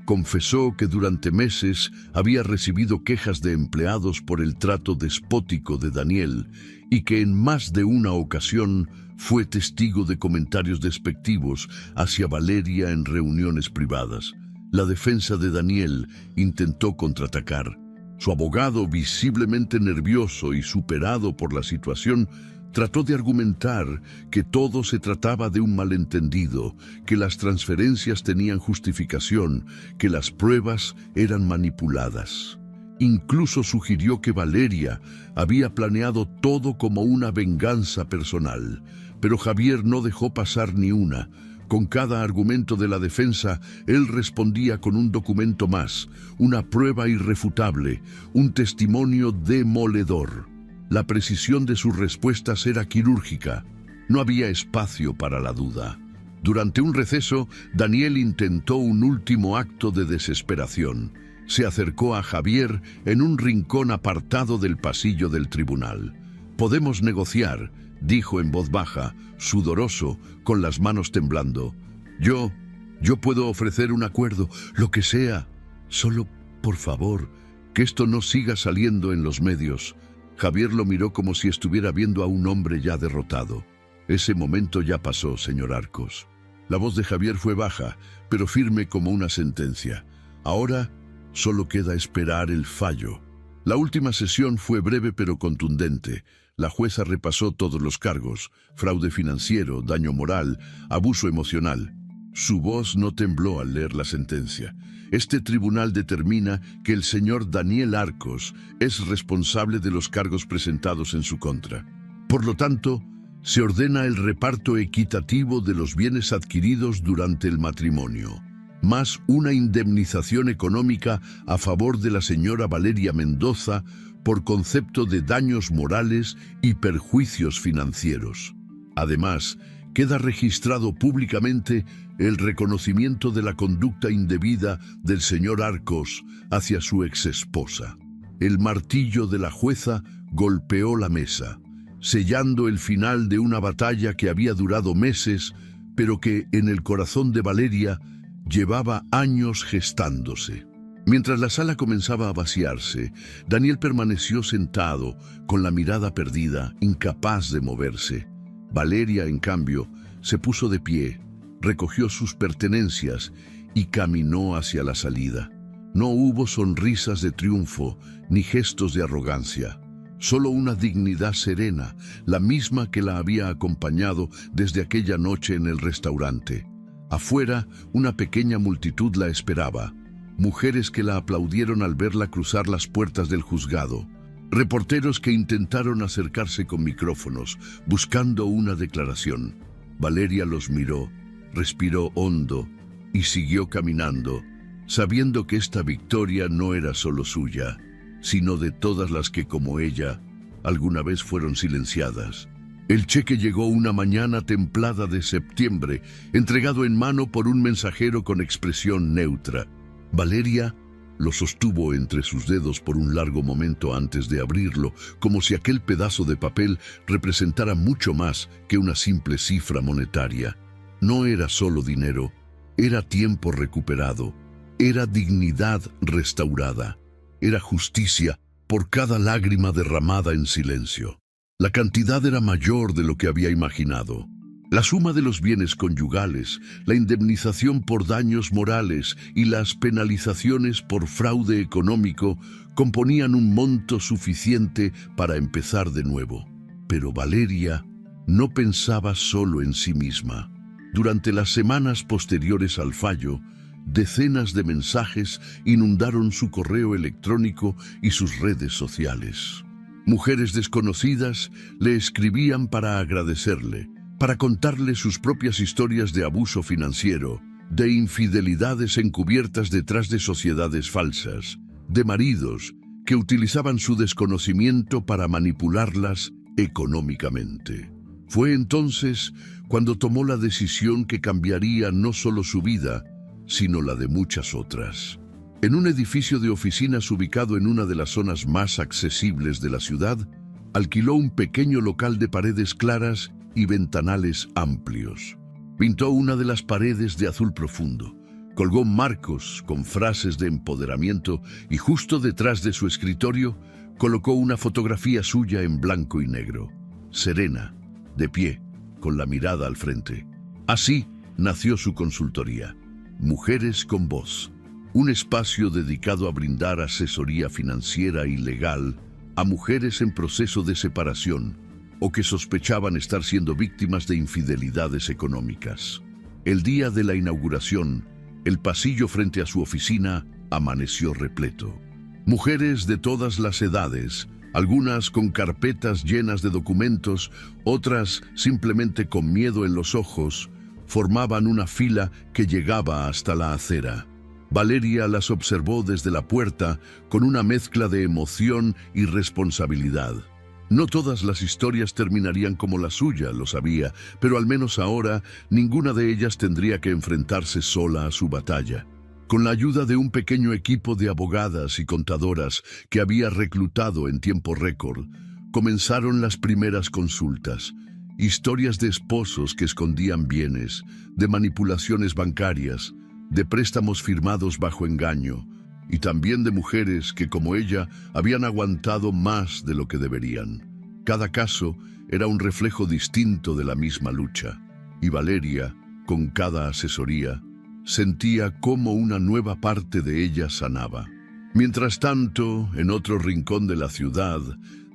Speaker 1: confesó que durante meses había recibido quejas de empleados por el trato despótico de Daniel y que en más de una ocasión fue testigo de comentarios despectivos hacia Valeria en reuniones privadas. La defensa de Daniel intentó contraatacar. Su abogado, visiblemente nervioso y superado por la situación, trató de argumentar que todo se trataba de un malentendido, que las transferencias tenían justificación, que las pruebas eran manipuladas. Incluso sugirió que Valeria había planeado todo como una venganza personal, pero Javier no dejó pasar ni una. Con cada argumento de la defensa, él respondía con un documento más, una prueba irrefutable, un testimonio demoledor. La precisión de sus respuestas era quirúrgica. No había espacio para la duda. Durante un receso, Daniel intentó un último acto de desesperación. Se acercó a Javier en un rincón apartado del pasillo del tribunal. «Podemos negociar», dijo en voz baja, sudoroso, con las manos temblando. Yo puedo ofrecer un acuerdo, lo que sea. Solo, por favor, que esto no siga saliendo en los medios». Javier lo miró como si estuviera viendo a un hombre ya derrotado. «Ese momento ya pasó, señor Arcos». La voz de Javier fue baja, pero firme como una sentencia. Ahora solo queda esperar el fallo. La última sesión fue breve pero contundente. La jueza repasó todos los cargos: fraude financiero, daño moral, abuso emocional. Su voz no tembló al leer la sentencia. Este tribunal determina que el señor Daniel Arcos es responsable de los cargos presentados en su contra. Por lo tanto, se ordena el reparto equitativo de los bienes adquiridos durante el matrimonio, más una indemnización económica a favor de la señora Valeria Mendoza por concepto de daños morales y perjuicios financieros. Además, queda registrado públicamente el reconocimiento de la conducta indebida del señor Arcos hacia su exesposa. El martillo de la jueza golpeó la mesa, sellando el final de una batalla que había durado meses, pero que en el corazón de Valeria llevaba años gestándose. Mientras la sala comenzaba a vaciarse, Daniel permaneció sentado, con la mirada perdida, incapaz de moverse. Valeria, en cambio, se puso de pie, recogió sus pertenencias y caminó hacia la salida. No hubo sonrisas de triunfo ni gestos de arrogancia, solo una dignidad serena, la misma que la había acompañado desde aquella noche en el restaurante. Afuera, una pequeña multitud la esperaba, mujeres que la aplaudieron al verla cruzar las puertas del juzgado, reporteros que intentaron acercarse con micrófonos, buscando una declaración. Valeria los miró, respiró hondo y siguió caminando, sabiendo que esta victoria no era solo suya, sino de todas las que, como ella, alguna vez fueron silenciadas. El cheque llegó una mañana templada de septiembre, entregado en mano por un mensajero con expresión neutra. Valeria lo sostuvo entre sus dedos por un largo momento antes de abrirlo, como si aquel pedazo de papel representara mucho más que una simple cifra monetaria. No era solo dinero, era tiempo recuperado, era dignidad restaurada, era justicia por cada lágrima derramada en silencio. La cantidad era mayor de lo que había imaginado. La suma de los bienes conyugales, la indemnización por daños morales y las penalizaciones por fraude económico componían un monto suficiente para empezar de nuevo. Pero Valeria no pensaba solo en sí misma. Durante las semanas posteriores al fallo, decenas de mensajes inundaron su correo electrónico y sus redes sociales. Mujeres desconocidas le escribían para agradecerle, para contarle sus propias historias de abuso financiero, de infidelidades encubiertas detrás de sociedades falsas, de maridos que utilizaban su desconocimiento para manipularlas económicamente. Fue entonces cuando tomó la decisión que cambiaría no solo su vida, sino la de muchas otras. En un edificio de oficinas ubicado en una de las zonas más accesibles de la ciudad, alquiló un pequeño local de paredes claras y ventanales amplios. Pintó una de las paredes de azul profundo, colgó marcos con frases de empoderamiento y justo detrás de su escritorio colocó una fotografía suya en blanco y negro, serena, de pie, con la mirada al frente. Así nació su consultoría, Mujeres con Voz, un espacio dedicado a brindar asesoría financiera y legal a mujeres en proceso de separación o que sospechaban estar siendo víctimas de infidelidades económicas. El día de la inauguración, el pasillo frente a su oficina amaneció repleto. Mujeres de todas las edades, algunas con carpetas llenas de documentos, otras simplemente con miedo en los ojos, formaban una fila que llegaba hasta la acera. Valeria las observó desde la puerta con una mezcla de emoción y responsabilidad. No todas las historias terminarían como la suya, lo sabía, pero al menos ahora ninguna de ellas tendría que enfrentarse sola a su batalla. Con la ayuda de un pequeño equipo de abogadas y contadoras que había reclutado en tiempo récord, comenzaron las primeras consultas. Historias de esposos que escondían bienes, de manipulaciones bancarias, de préstamos firmados bajo engaño, y también de mujeres que, como ella, habían aguantado más de lo que deberían. Cada caso era un reflejo distinto de la misma lucha, y Valeria, con cada asesoría, sentía cómo una nueva parte de ella sanaba. Mientras tanto, en otro rincón de la ciudad,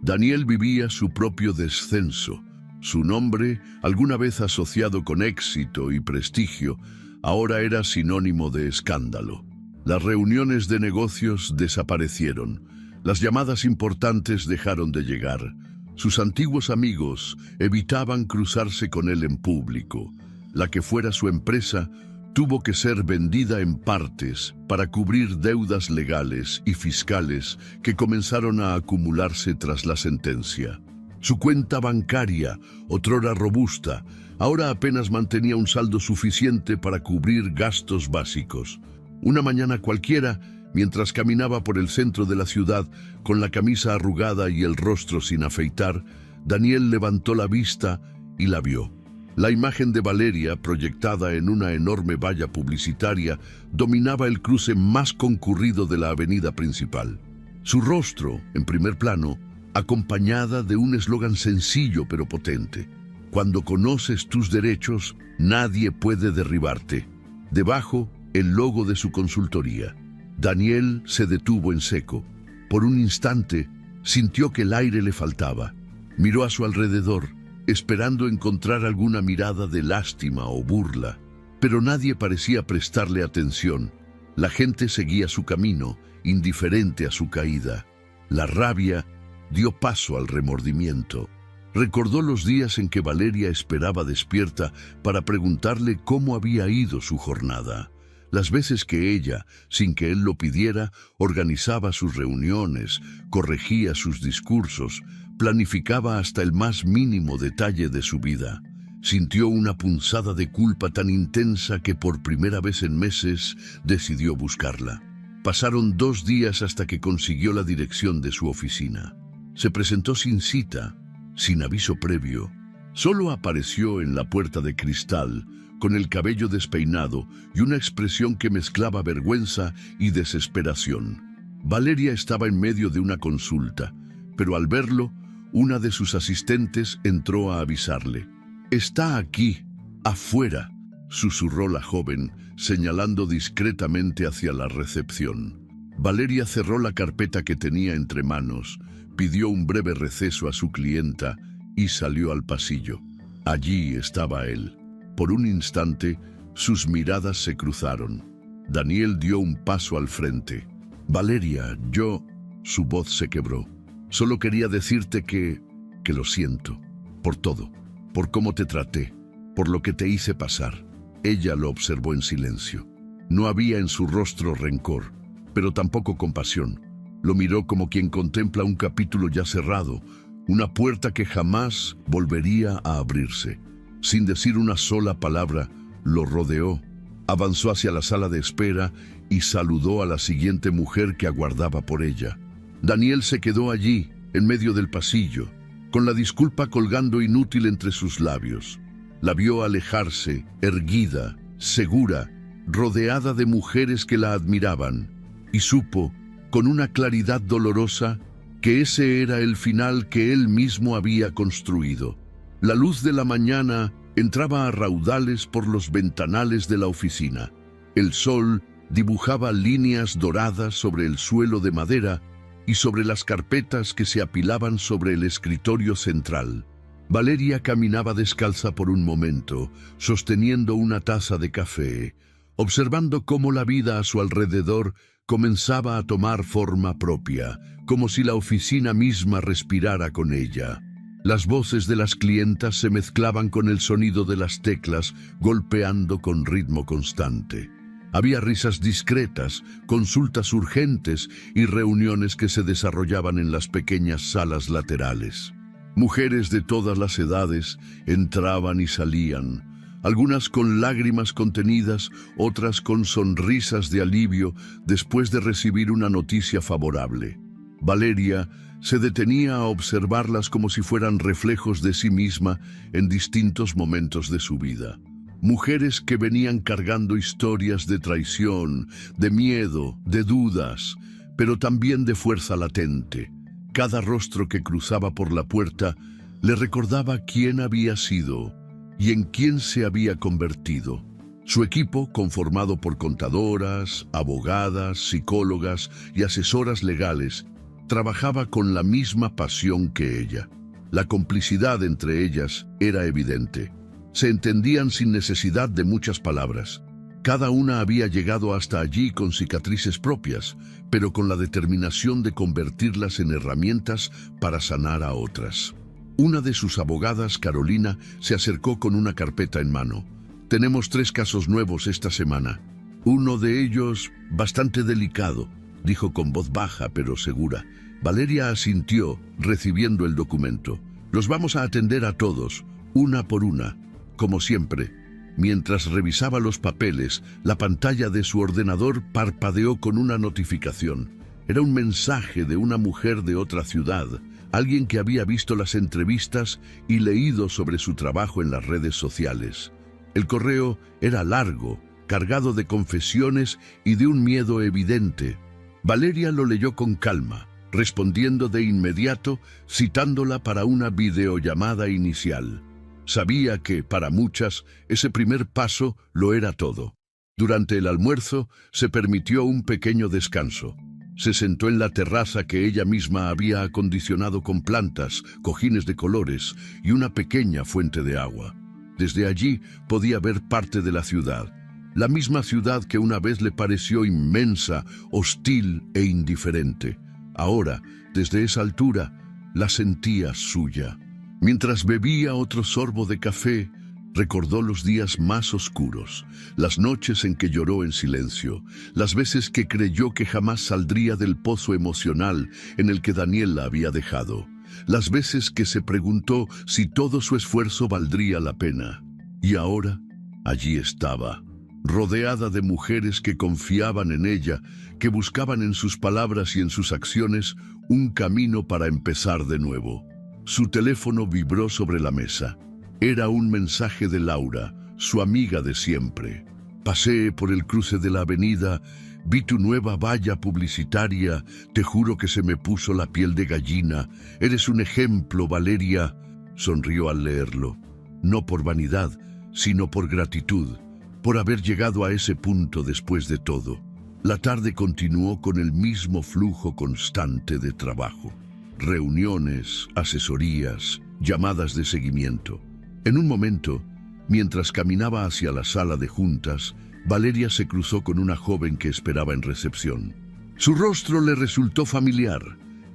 Speaker 1: Daniel vivía su propio descenso. Su nombre, alguna vez asociado con éxito y prestigio, ahora era sinónimo de escándalo. Las reuniones de negocios desaparecieron. Las llamadas importantes dejaron de llegar. Sus antiguos amigos evitaban cruzarse con él en público. La que fuera su empresa Tuvo que ser vendida en partes para cubrir deudas legales y fiscales que comenzaron a acumularse tras la sentencia. Su cuenta bancaria, otrora robusta, ahora apenas mantenía un saldo suficiente para cubrir gastos básicos. Una mañana cualquiera, mientras caminaba por el centro de la ciudad con la camisa arrugada y el rostro sin afeitar, Daniel levantó la vista y la vio. La imagen de Valeria, proyectada en una enorme valla publicitaria, dominaba el cruce más concurrido de la avenida principal. Su rostro, en primer plano, acompañada de un eslogan sencillo pero potente: cuando conoces tus derechos, nadie puede derribarte. Debajo, el logo de su consultoría. Daniel se detuvo en seco. Por un instante, sintió que el aire le faltaba. Miró a su alrededor, esperando encontrar alguna mirada de lástima o burla, pero nadie parecía prestarle atención. La gente seguía su camino, indiferente a su caída. La rabia dio paso al remordimiento. Recordó los días en que Valeria esperaba despierta para preguntarle cómo había ido su jornada. Las veces que ella, sin que él lo pidiera, organizaba sus reuniones, corregía sus discursos, planificaba hasta el más mínimo detalle de su vida. Sintió una punzada de culpa tan intensa que por primera vez en meses decidió buscarla. Pasaron 2 días hasta que consiguió la dirección de su oficina. Se presentó sin cita, sin aviso previo. Solo apareció en la puerta de cristal, con el cabello despeinado y una expresión que mezclaba vergüenza y desesperación. Valeria estaba en medio de una consulta, pero al verlo, una de sus asistentes entró a avisarle. «Está aquí, afuera», susurró la joven, señalando discretamente hacia la recepción. Valeria cerró la carpeta que tenía entre manos, pidió un breve receso a su clienta y salió al pasillo. Allí estaba él. Por un instante, sus miradas se cruzaron. Daniel dio un paso al frente. «Valeria, yo...» Su voz se quebró. «Solo quería decirte que lo siento. Por todo. Por cómo te traté. Por lo que te hice pasar». Ella lo observó en silencio. No había en su rostro rencor, pero tampoco compasión. Lo miró como quien contempla un capítulo ya cerrado, una puerta que jamás volvería a abrirse. Sin decir una sola palabra, lo rodeó, avanzó hacia la sala de espera y saludó a la siguiente mujer que aguardaba por ella. Daniel se quedó allí, en medio del pasillo, con la disculpa colgando inútil entre sus labios. La vio alejarse, erguida, segura, rodeada de mujeres que la admiraban, y supo, con una claridad dolorosa, que ese era el final que él mismo había construido. La luz de la mañana entraba a raudales por los ventanales de la oficina. El sol dibujaba líneas doradas sobre el suelo de madera y sobre las carpetas que se apilaban sobre el escritorio central. Valeria caminaba descalza por un momento, sosteniendo una taza de café, observando cómo la vida a su alrededor comenzaba a tomar forma propia, como si la oficina misma respirara con ella. Las voces de las clientas se mezclaban con el sonido de las teclas, golpeando con ritmo constante. Había risas discretas, consultas urgentes y reuniones que se desarrollaban en las pequeñas salas laterales. Mujeres de todas las edades entraban y salían, algunas con lágrimas contenidas, otras con sonrisas de alivio después de recibir una noticia favorable. Valeria se detenía a observarlas como si fueran reflejos de sí misma en distintos momentos de su vida. Mujeres que venían cargando historias de traición, de miedo, de dudas, pero también de fuerza latente. Cada rostro que cruzaba por la puerta le recordaba quién había sido y en quién se había convertido. Su equipo, conformado por contadoras, abogadas, psicólogas y asesoras legales, trabajaba con la misma pasión que ella. La complicidad entre ellas era evidente. Se entendían sin necesidad de muchas palabras. Cada una había llegado hasta allí con cicatrices propias, pero con la determinación de convertirlas en herramientas para sanar a otras. Una de sus abogadas, Carolina, se acercó con una carpeta en mano. Tenemos 3 casos nuevos esta semana. Uno de ellos bastante delicado, dijo con voz baja pero segura. Valeria asintió, recibiendo el documento. Los vamos a atender a todos, una por una, como siempre. Mientras revisaba los papeles, la pantalla de su ordenador parpadeó con una notificación. Era un mensaje de una mujer de otra ciudad, alguien que había visto las entrevistas y leído sobre su trabajo en las redes sociales. El correo era largo, cargado de confesiones y de un miedo evidente. Valeria lo leyó con calma, respondiendo de inmediato, citándola para una videollamada inicial. Sabía que, para muchas, ese primer paso lo era todo. Durante el almuerzo, se permitió un pequeño descanso. Se sentó en la terraza que ella misma había acondicionado con plantas, cojines de colores y una pequeña fuente de agua. Desde allí podía ver parte de la ciudad. La misma ciudad que una vez le pareció inmensa, hostil e indiferente. Ahora, desde esa altura, la sentía suya. Mientras bebía otro sorbo de café, recordó los días más oscuros, las noches en que lloró en silencio, las veces que creyó que jamás saldría del pozo emocional en el que Daniel la había dejado, las veces que se preguntó si todo su esfuerzo valdría la pena. Y ahora, allí estaba, rodeada de mujeres que confiaban en ella, que buscaban en sus palabras y en sus acciones un camino para empezar de nuevo. Su teléfono vibró sobre la mesa. Era un mensaje de Laura, su amiga de siempre. Pasé por el cruce de la avenida, vi tu nueva valla publicitaria, te juro que se me puso la piel de gallina. Eres un ejemplo, Valeria. Sonrió al leerlo, no por vanidad, sino por gratitud, por haber llegado a ese punto después de todo. La tarde continuó con el mismo flujo constante de trabajo. Reuniones, asesorías, llamadas de seguimiento. En un momento, mientras caminaba hacia la sala de juntas, Valeria se cruzó con una joven que esperaba en recepción. Su rostro le resultó familiar.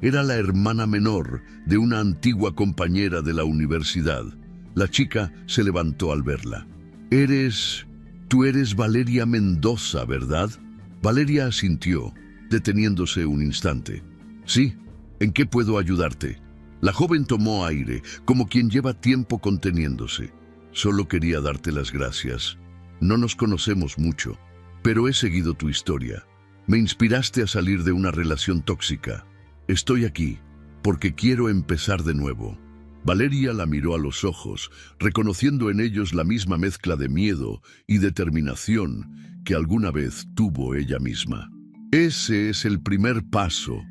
Speaker 1: Era la hermana menor de una antigua compañera de la universidad. La chica se levantó al verla. Tú eres Valeria Mendoza, ¿verdad? Valeria asintió, deteniéndose un instante. Sí. ¿En qué puedo ayudarte? La joven tomó aire, como quien lleva tiempo conteniéndose. Solo quería darte las gracias. No nos conocemos mucho, pero he seguido tu historia. Me inspiraste a salir de una relación tóxica. Estoy aquí, porque quiero empezar de nuevo. Valeria la miró a los ojos, reconociendo en ellos la misma mezcla de miedo y determinación que alguna vez tuvo ella misma. Ese es el primer paso,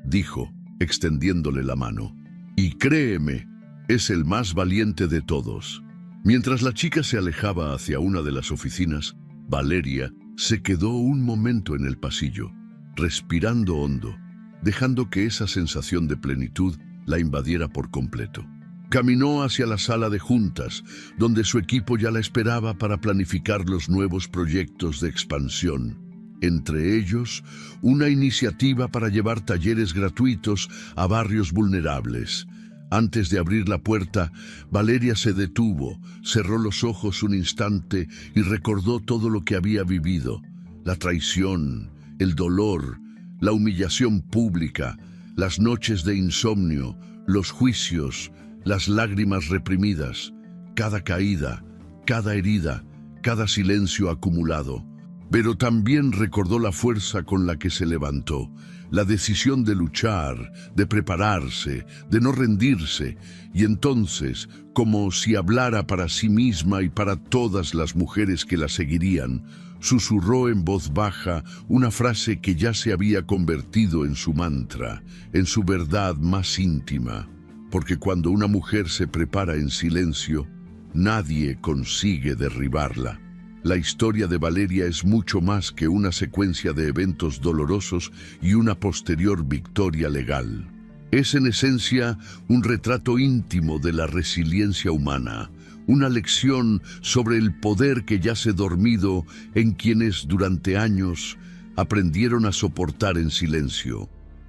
Speaker 1: dijo, extendiéndole la mano. Y créeme, es el más valiente de todos. Mientras la chica se alejaba hacia una de las oficinas, Valeria se quedó un momento en el pasillo, respirando hondo, dejando que esa sensación de plenitud la invadiera por completo. Caminó hacia la sala de juntas, donde su equipo ya la esperaba para planificar los nuevos proyectos de expansión. Entre ellos, una iniciativa para llevar talleres gratuitos a barrios vulnerables. Antes de abrir la puerta, Valeria se detuvo, cerró los ojos un instante y recordó todo lo que había vivido. La traición, el dolor, la humillación pública, las noches de insomnio, los juicios, las lágrimas reprimidas, cada caída, cada herida, cada silencio acumulado. Pero también recordó la fuerza con la que se levantó, la decisión de luchar, de prepararse, de no rendirse, y entonces, como si hablara para sí misma y para todas las mujeres que la seguirían, susurró en voz baja una frase que ya se había convertido en su mantra, en su verdad más íntima, porque cuando una mujer se prepara en silencio, nadie consigue derribarla. La historia de Valeria es mucho más que una secuencia de eventos dolorosos y una posterior victoria legal. Es en esencia un retrato íntimo de la resiliencia humana, una lección sobre el poder que yace dormido en quienes durante años aprendieron a soportar en silencio.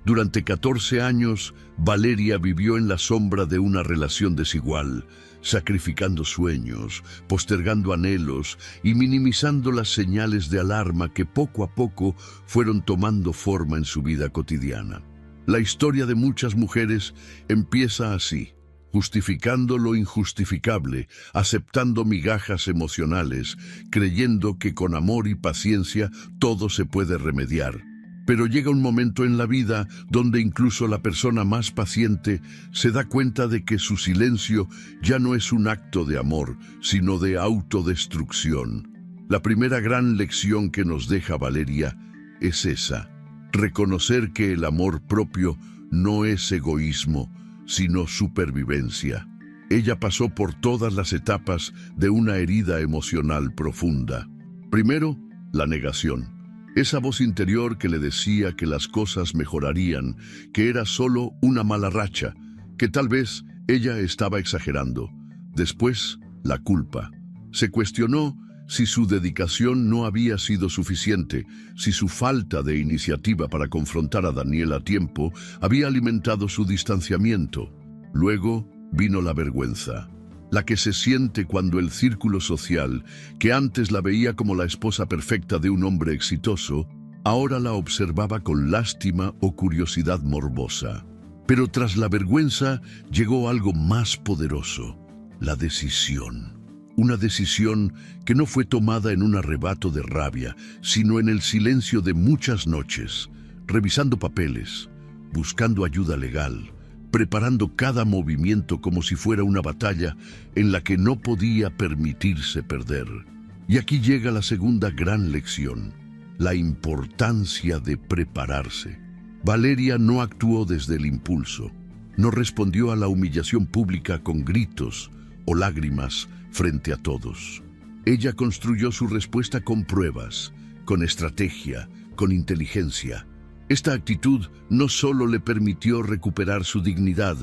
Speaker 1: Durante 14 años, Valeria vivió en la sombra de una relación desigual, sacrificando sueños, postergando anhelos y minimizando las señales de alarma que poco a poco fueron tomando forma en su vida cotidiana. La historia de muchas mujeres empieza así, justificando lo injustificable, aceptando migajas emocionales, creyendo que con amor y paciencia todo se puede remediar. Pero llega un momento en la vida donde incluso la persona más paciente se da cuenta de que su silencio ya no es un acto de amor, sino de autodestrucción. La primera gran lección que nos deja Valeria es esa: reconocer que el amor propio no es egoísmo, sino supervivencia. Ella pasó por todas las etapas de una herida emocional profunda. Primero, la negación. Esa voz interior que le decía que las cosas mejorarían, que era solo una mala racha, que tal vez ella estaba exagerando. Después, la culpa. Se cuestionó si su dedicación no había sido suficiente, si su falta de iniciativa para confrontar a Daniel a tiempo había alimentado su distanciamiento. Luego vino la vergüenza, la que se siente cuando el círculo social, que antes la veía como la esposa perfecta de un hombre exitoso, ahora la observaba con lástima o curiosidad morbosa. Pero tras la vergüenza llegó algo más poderoso: la decisión. Una decisión que no fue tomada en un arrebato de rabia, sino en el silencio de muchas noches, revisando papeles, buscando ayuda legal, preparando cada movimiento como si fuera una batalla en la que no podía permitirse perder. Y aquí llega la segunda gran lección: la importancia de prepararse. Valeria no actuó desde el impulso, no respondió a la humillación pública con gritos o lágrimas frente a todos. Ella construyó su respuesta con pruebas, con estrategia, con inteligencia. Esta actitud no solo le permitió recuperar su dignidad,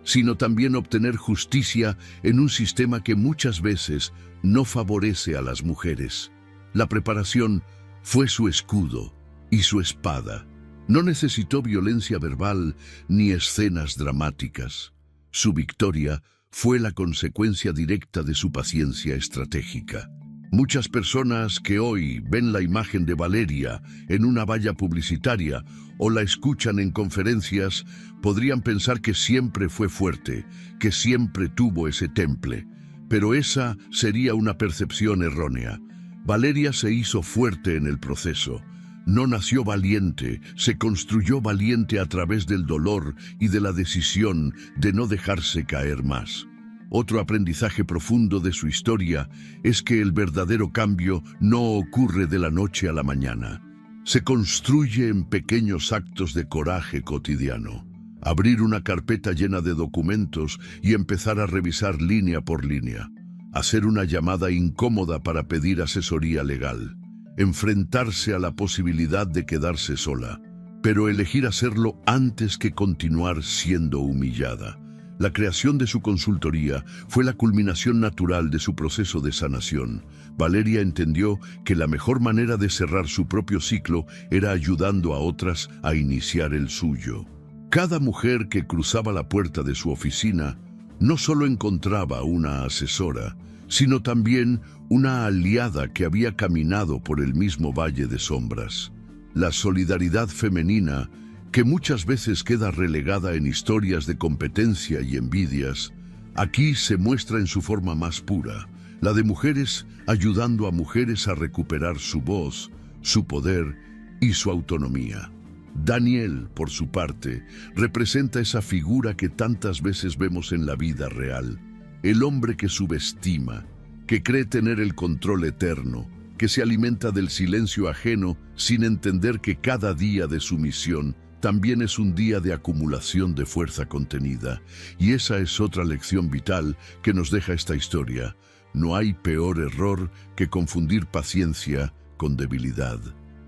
Speaker 1: sino también obtener justicia en un sistema que muchas veces no favorece a las mujeres. La preparación fue su escudo y su espada. No necesitó violencia verbal ni escenas dramáticas. Su victoria fue la consecuencia directa de su paciencia estratégica. Muchas personas que hoy ven la imagen de Valeria en una valla publicitaria o la escuchan en conferencias podrían pensar que siempre fue fuerte, que siempre tuvo ese temple. Pero esa sería una percepción errónea. Valeria se hizo fuerte en el proceso. No nació valiente, se construyó valiente a través del dolor y de la decisión de no dejarse caer más. Otro aprendizaje profundo de su historia es que el verdadero cambio no ocurre de la noche a la mañana. Se construye en pequeños actos de coraje cotidiano. Abrir una carpeta llena de documentos y empezar a revisar línea por línea. Hacer una llamada incómoda para pedir asesoría legal. Enfrentarse a la posibilidad de quedarse sola, pero elegir hacerlo antes que continuar siendo humillada. La creación de su consultoría fue la culminación natural de su proceso de sanación. Valeria entendió que la mejor manera de cerrar su propio ciclo era ayudando a otras a iniciar el suyo. Cada mujer que cruzaba la puerta de su oficina no solo encontraba una asesora, sino también una aliada que había caminado por el mismo valle de sombras. La solidaridad femenina, que muchas veces queda relegada en historias de competencia y envidias, aquí se muestra en su forma más pura, la de mujeres ayudando a mujeres a recuperar su voz, su poder y su autonomía. Daniel, por su parte, representa esa figura que tantas veces vemos en la vida real, el hombre que subestima, que cree tener el control eterno, que se alimenta del silencio ajeno sin entender que cada día de su misión también es un día de acumulación de fuerza contenida. Y esa es otra lección vital que nos deja esta historia. No hay peor error que confundir paciencia con debilidad.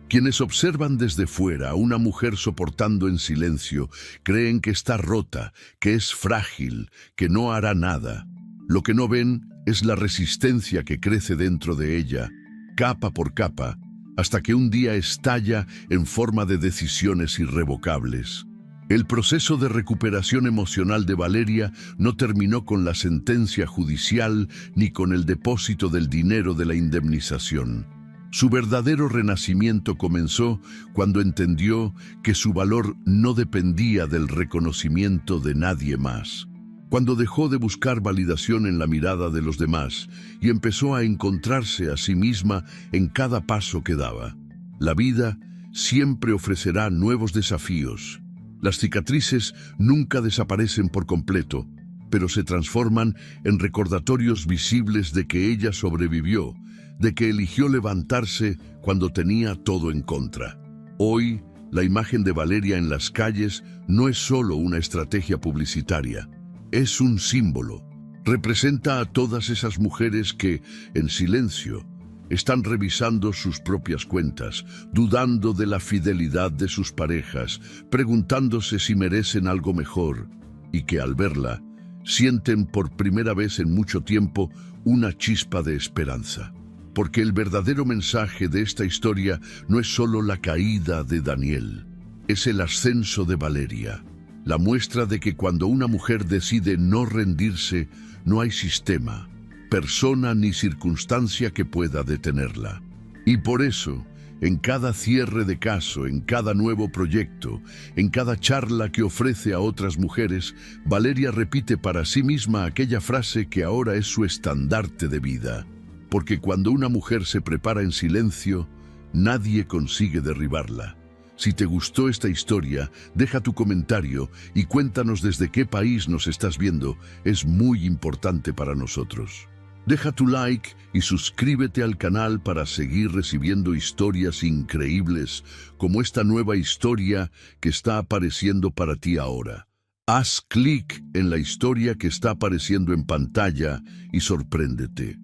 Speaker 1: Quienes observan desde fuera a una mujer soportando en silencio creen que está rota, que es frágil, que no hará nada. Lo que no ven es la resistencia que crece dentro de ella, capa por capa, hasta que un día estalla en forma de decisiones irrevocables. El proceso de recuperación emocional de Valeria no terminó con la sentencia judicial ni con el depósito del dinero de la indemnización. Su verdadero renacimiento comenzó cuando entendió que su valor no dependía del reconocimiento de nadie más. Cuando dejó de buscar validación en la mirada de los demás y empezó a encontrarse a sí misma en cada paso que daba. La vida siempre ofrecerá nuevos desafíos. Las cicatrices nunca desaparecen por completo, pero se transforman en recordatorios visibles de que ella sobrevivió, de que eligió levantarse cuando tenía todo en contra. Hoy, la imagen de Valeria en las calles no es solo una estrategia publicitaria, es un símbolo. Representa a todas esas mujeres que, en silencio, están revisando sus propias cuentas, dudando de la fidelidad de sus parejas, preguntándose si merecen algo mejor, y que al verla, sienten por primera vez en mucho tiempo una chispa de esperanza. Porque el verdadero mensaje de esta historia no es solo la caída de Daniel, es el ascenso de Valeria, la muestra de que cuando una mujer decide no rendirse, no hay sistema, persona ni circunstancia que pueda detenerla. Y por eso, en cada cierre de caso, en cada nuevo proyecto, en cada charla que ofrece a otras mujeres, Valeria repite para sí misma aquella frase que ahora es su estandarte de vida. Porque cuando una mujer se prepara en silencio, nadie consigue derribarla. Si te gustó esta historia, deja tu comentario y cuéntanos desde qué país nos estás viendo. Es muy importante para nosotros. Deja tu like y suscríbete al canal para seguir recibiendo historias increíbles como esta nueva historia que está apareciendo para ti ahora. Haz clic en la historia que está apareciendo en pantalla y sorpréndete.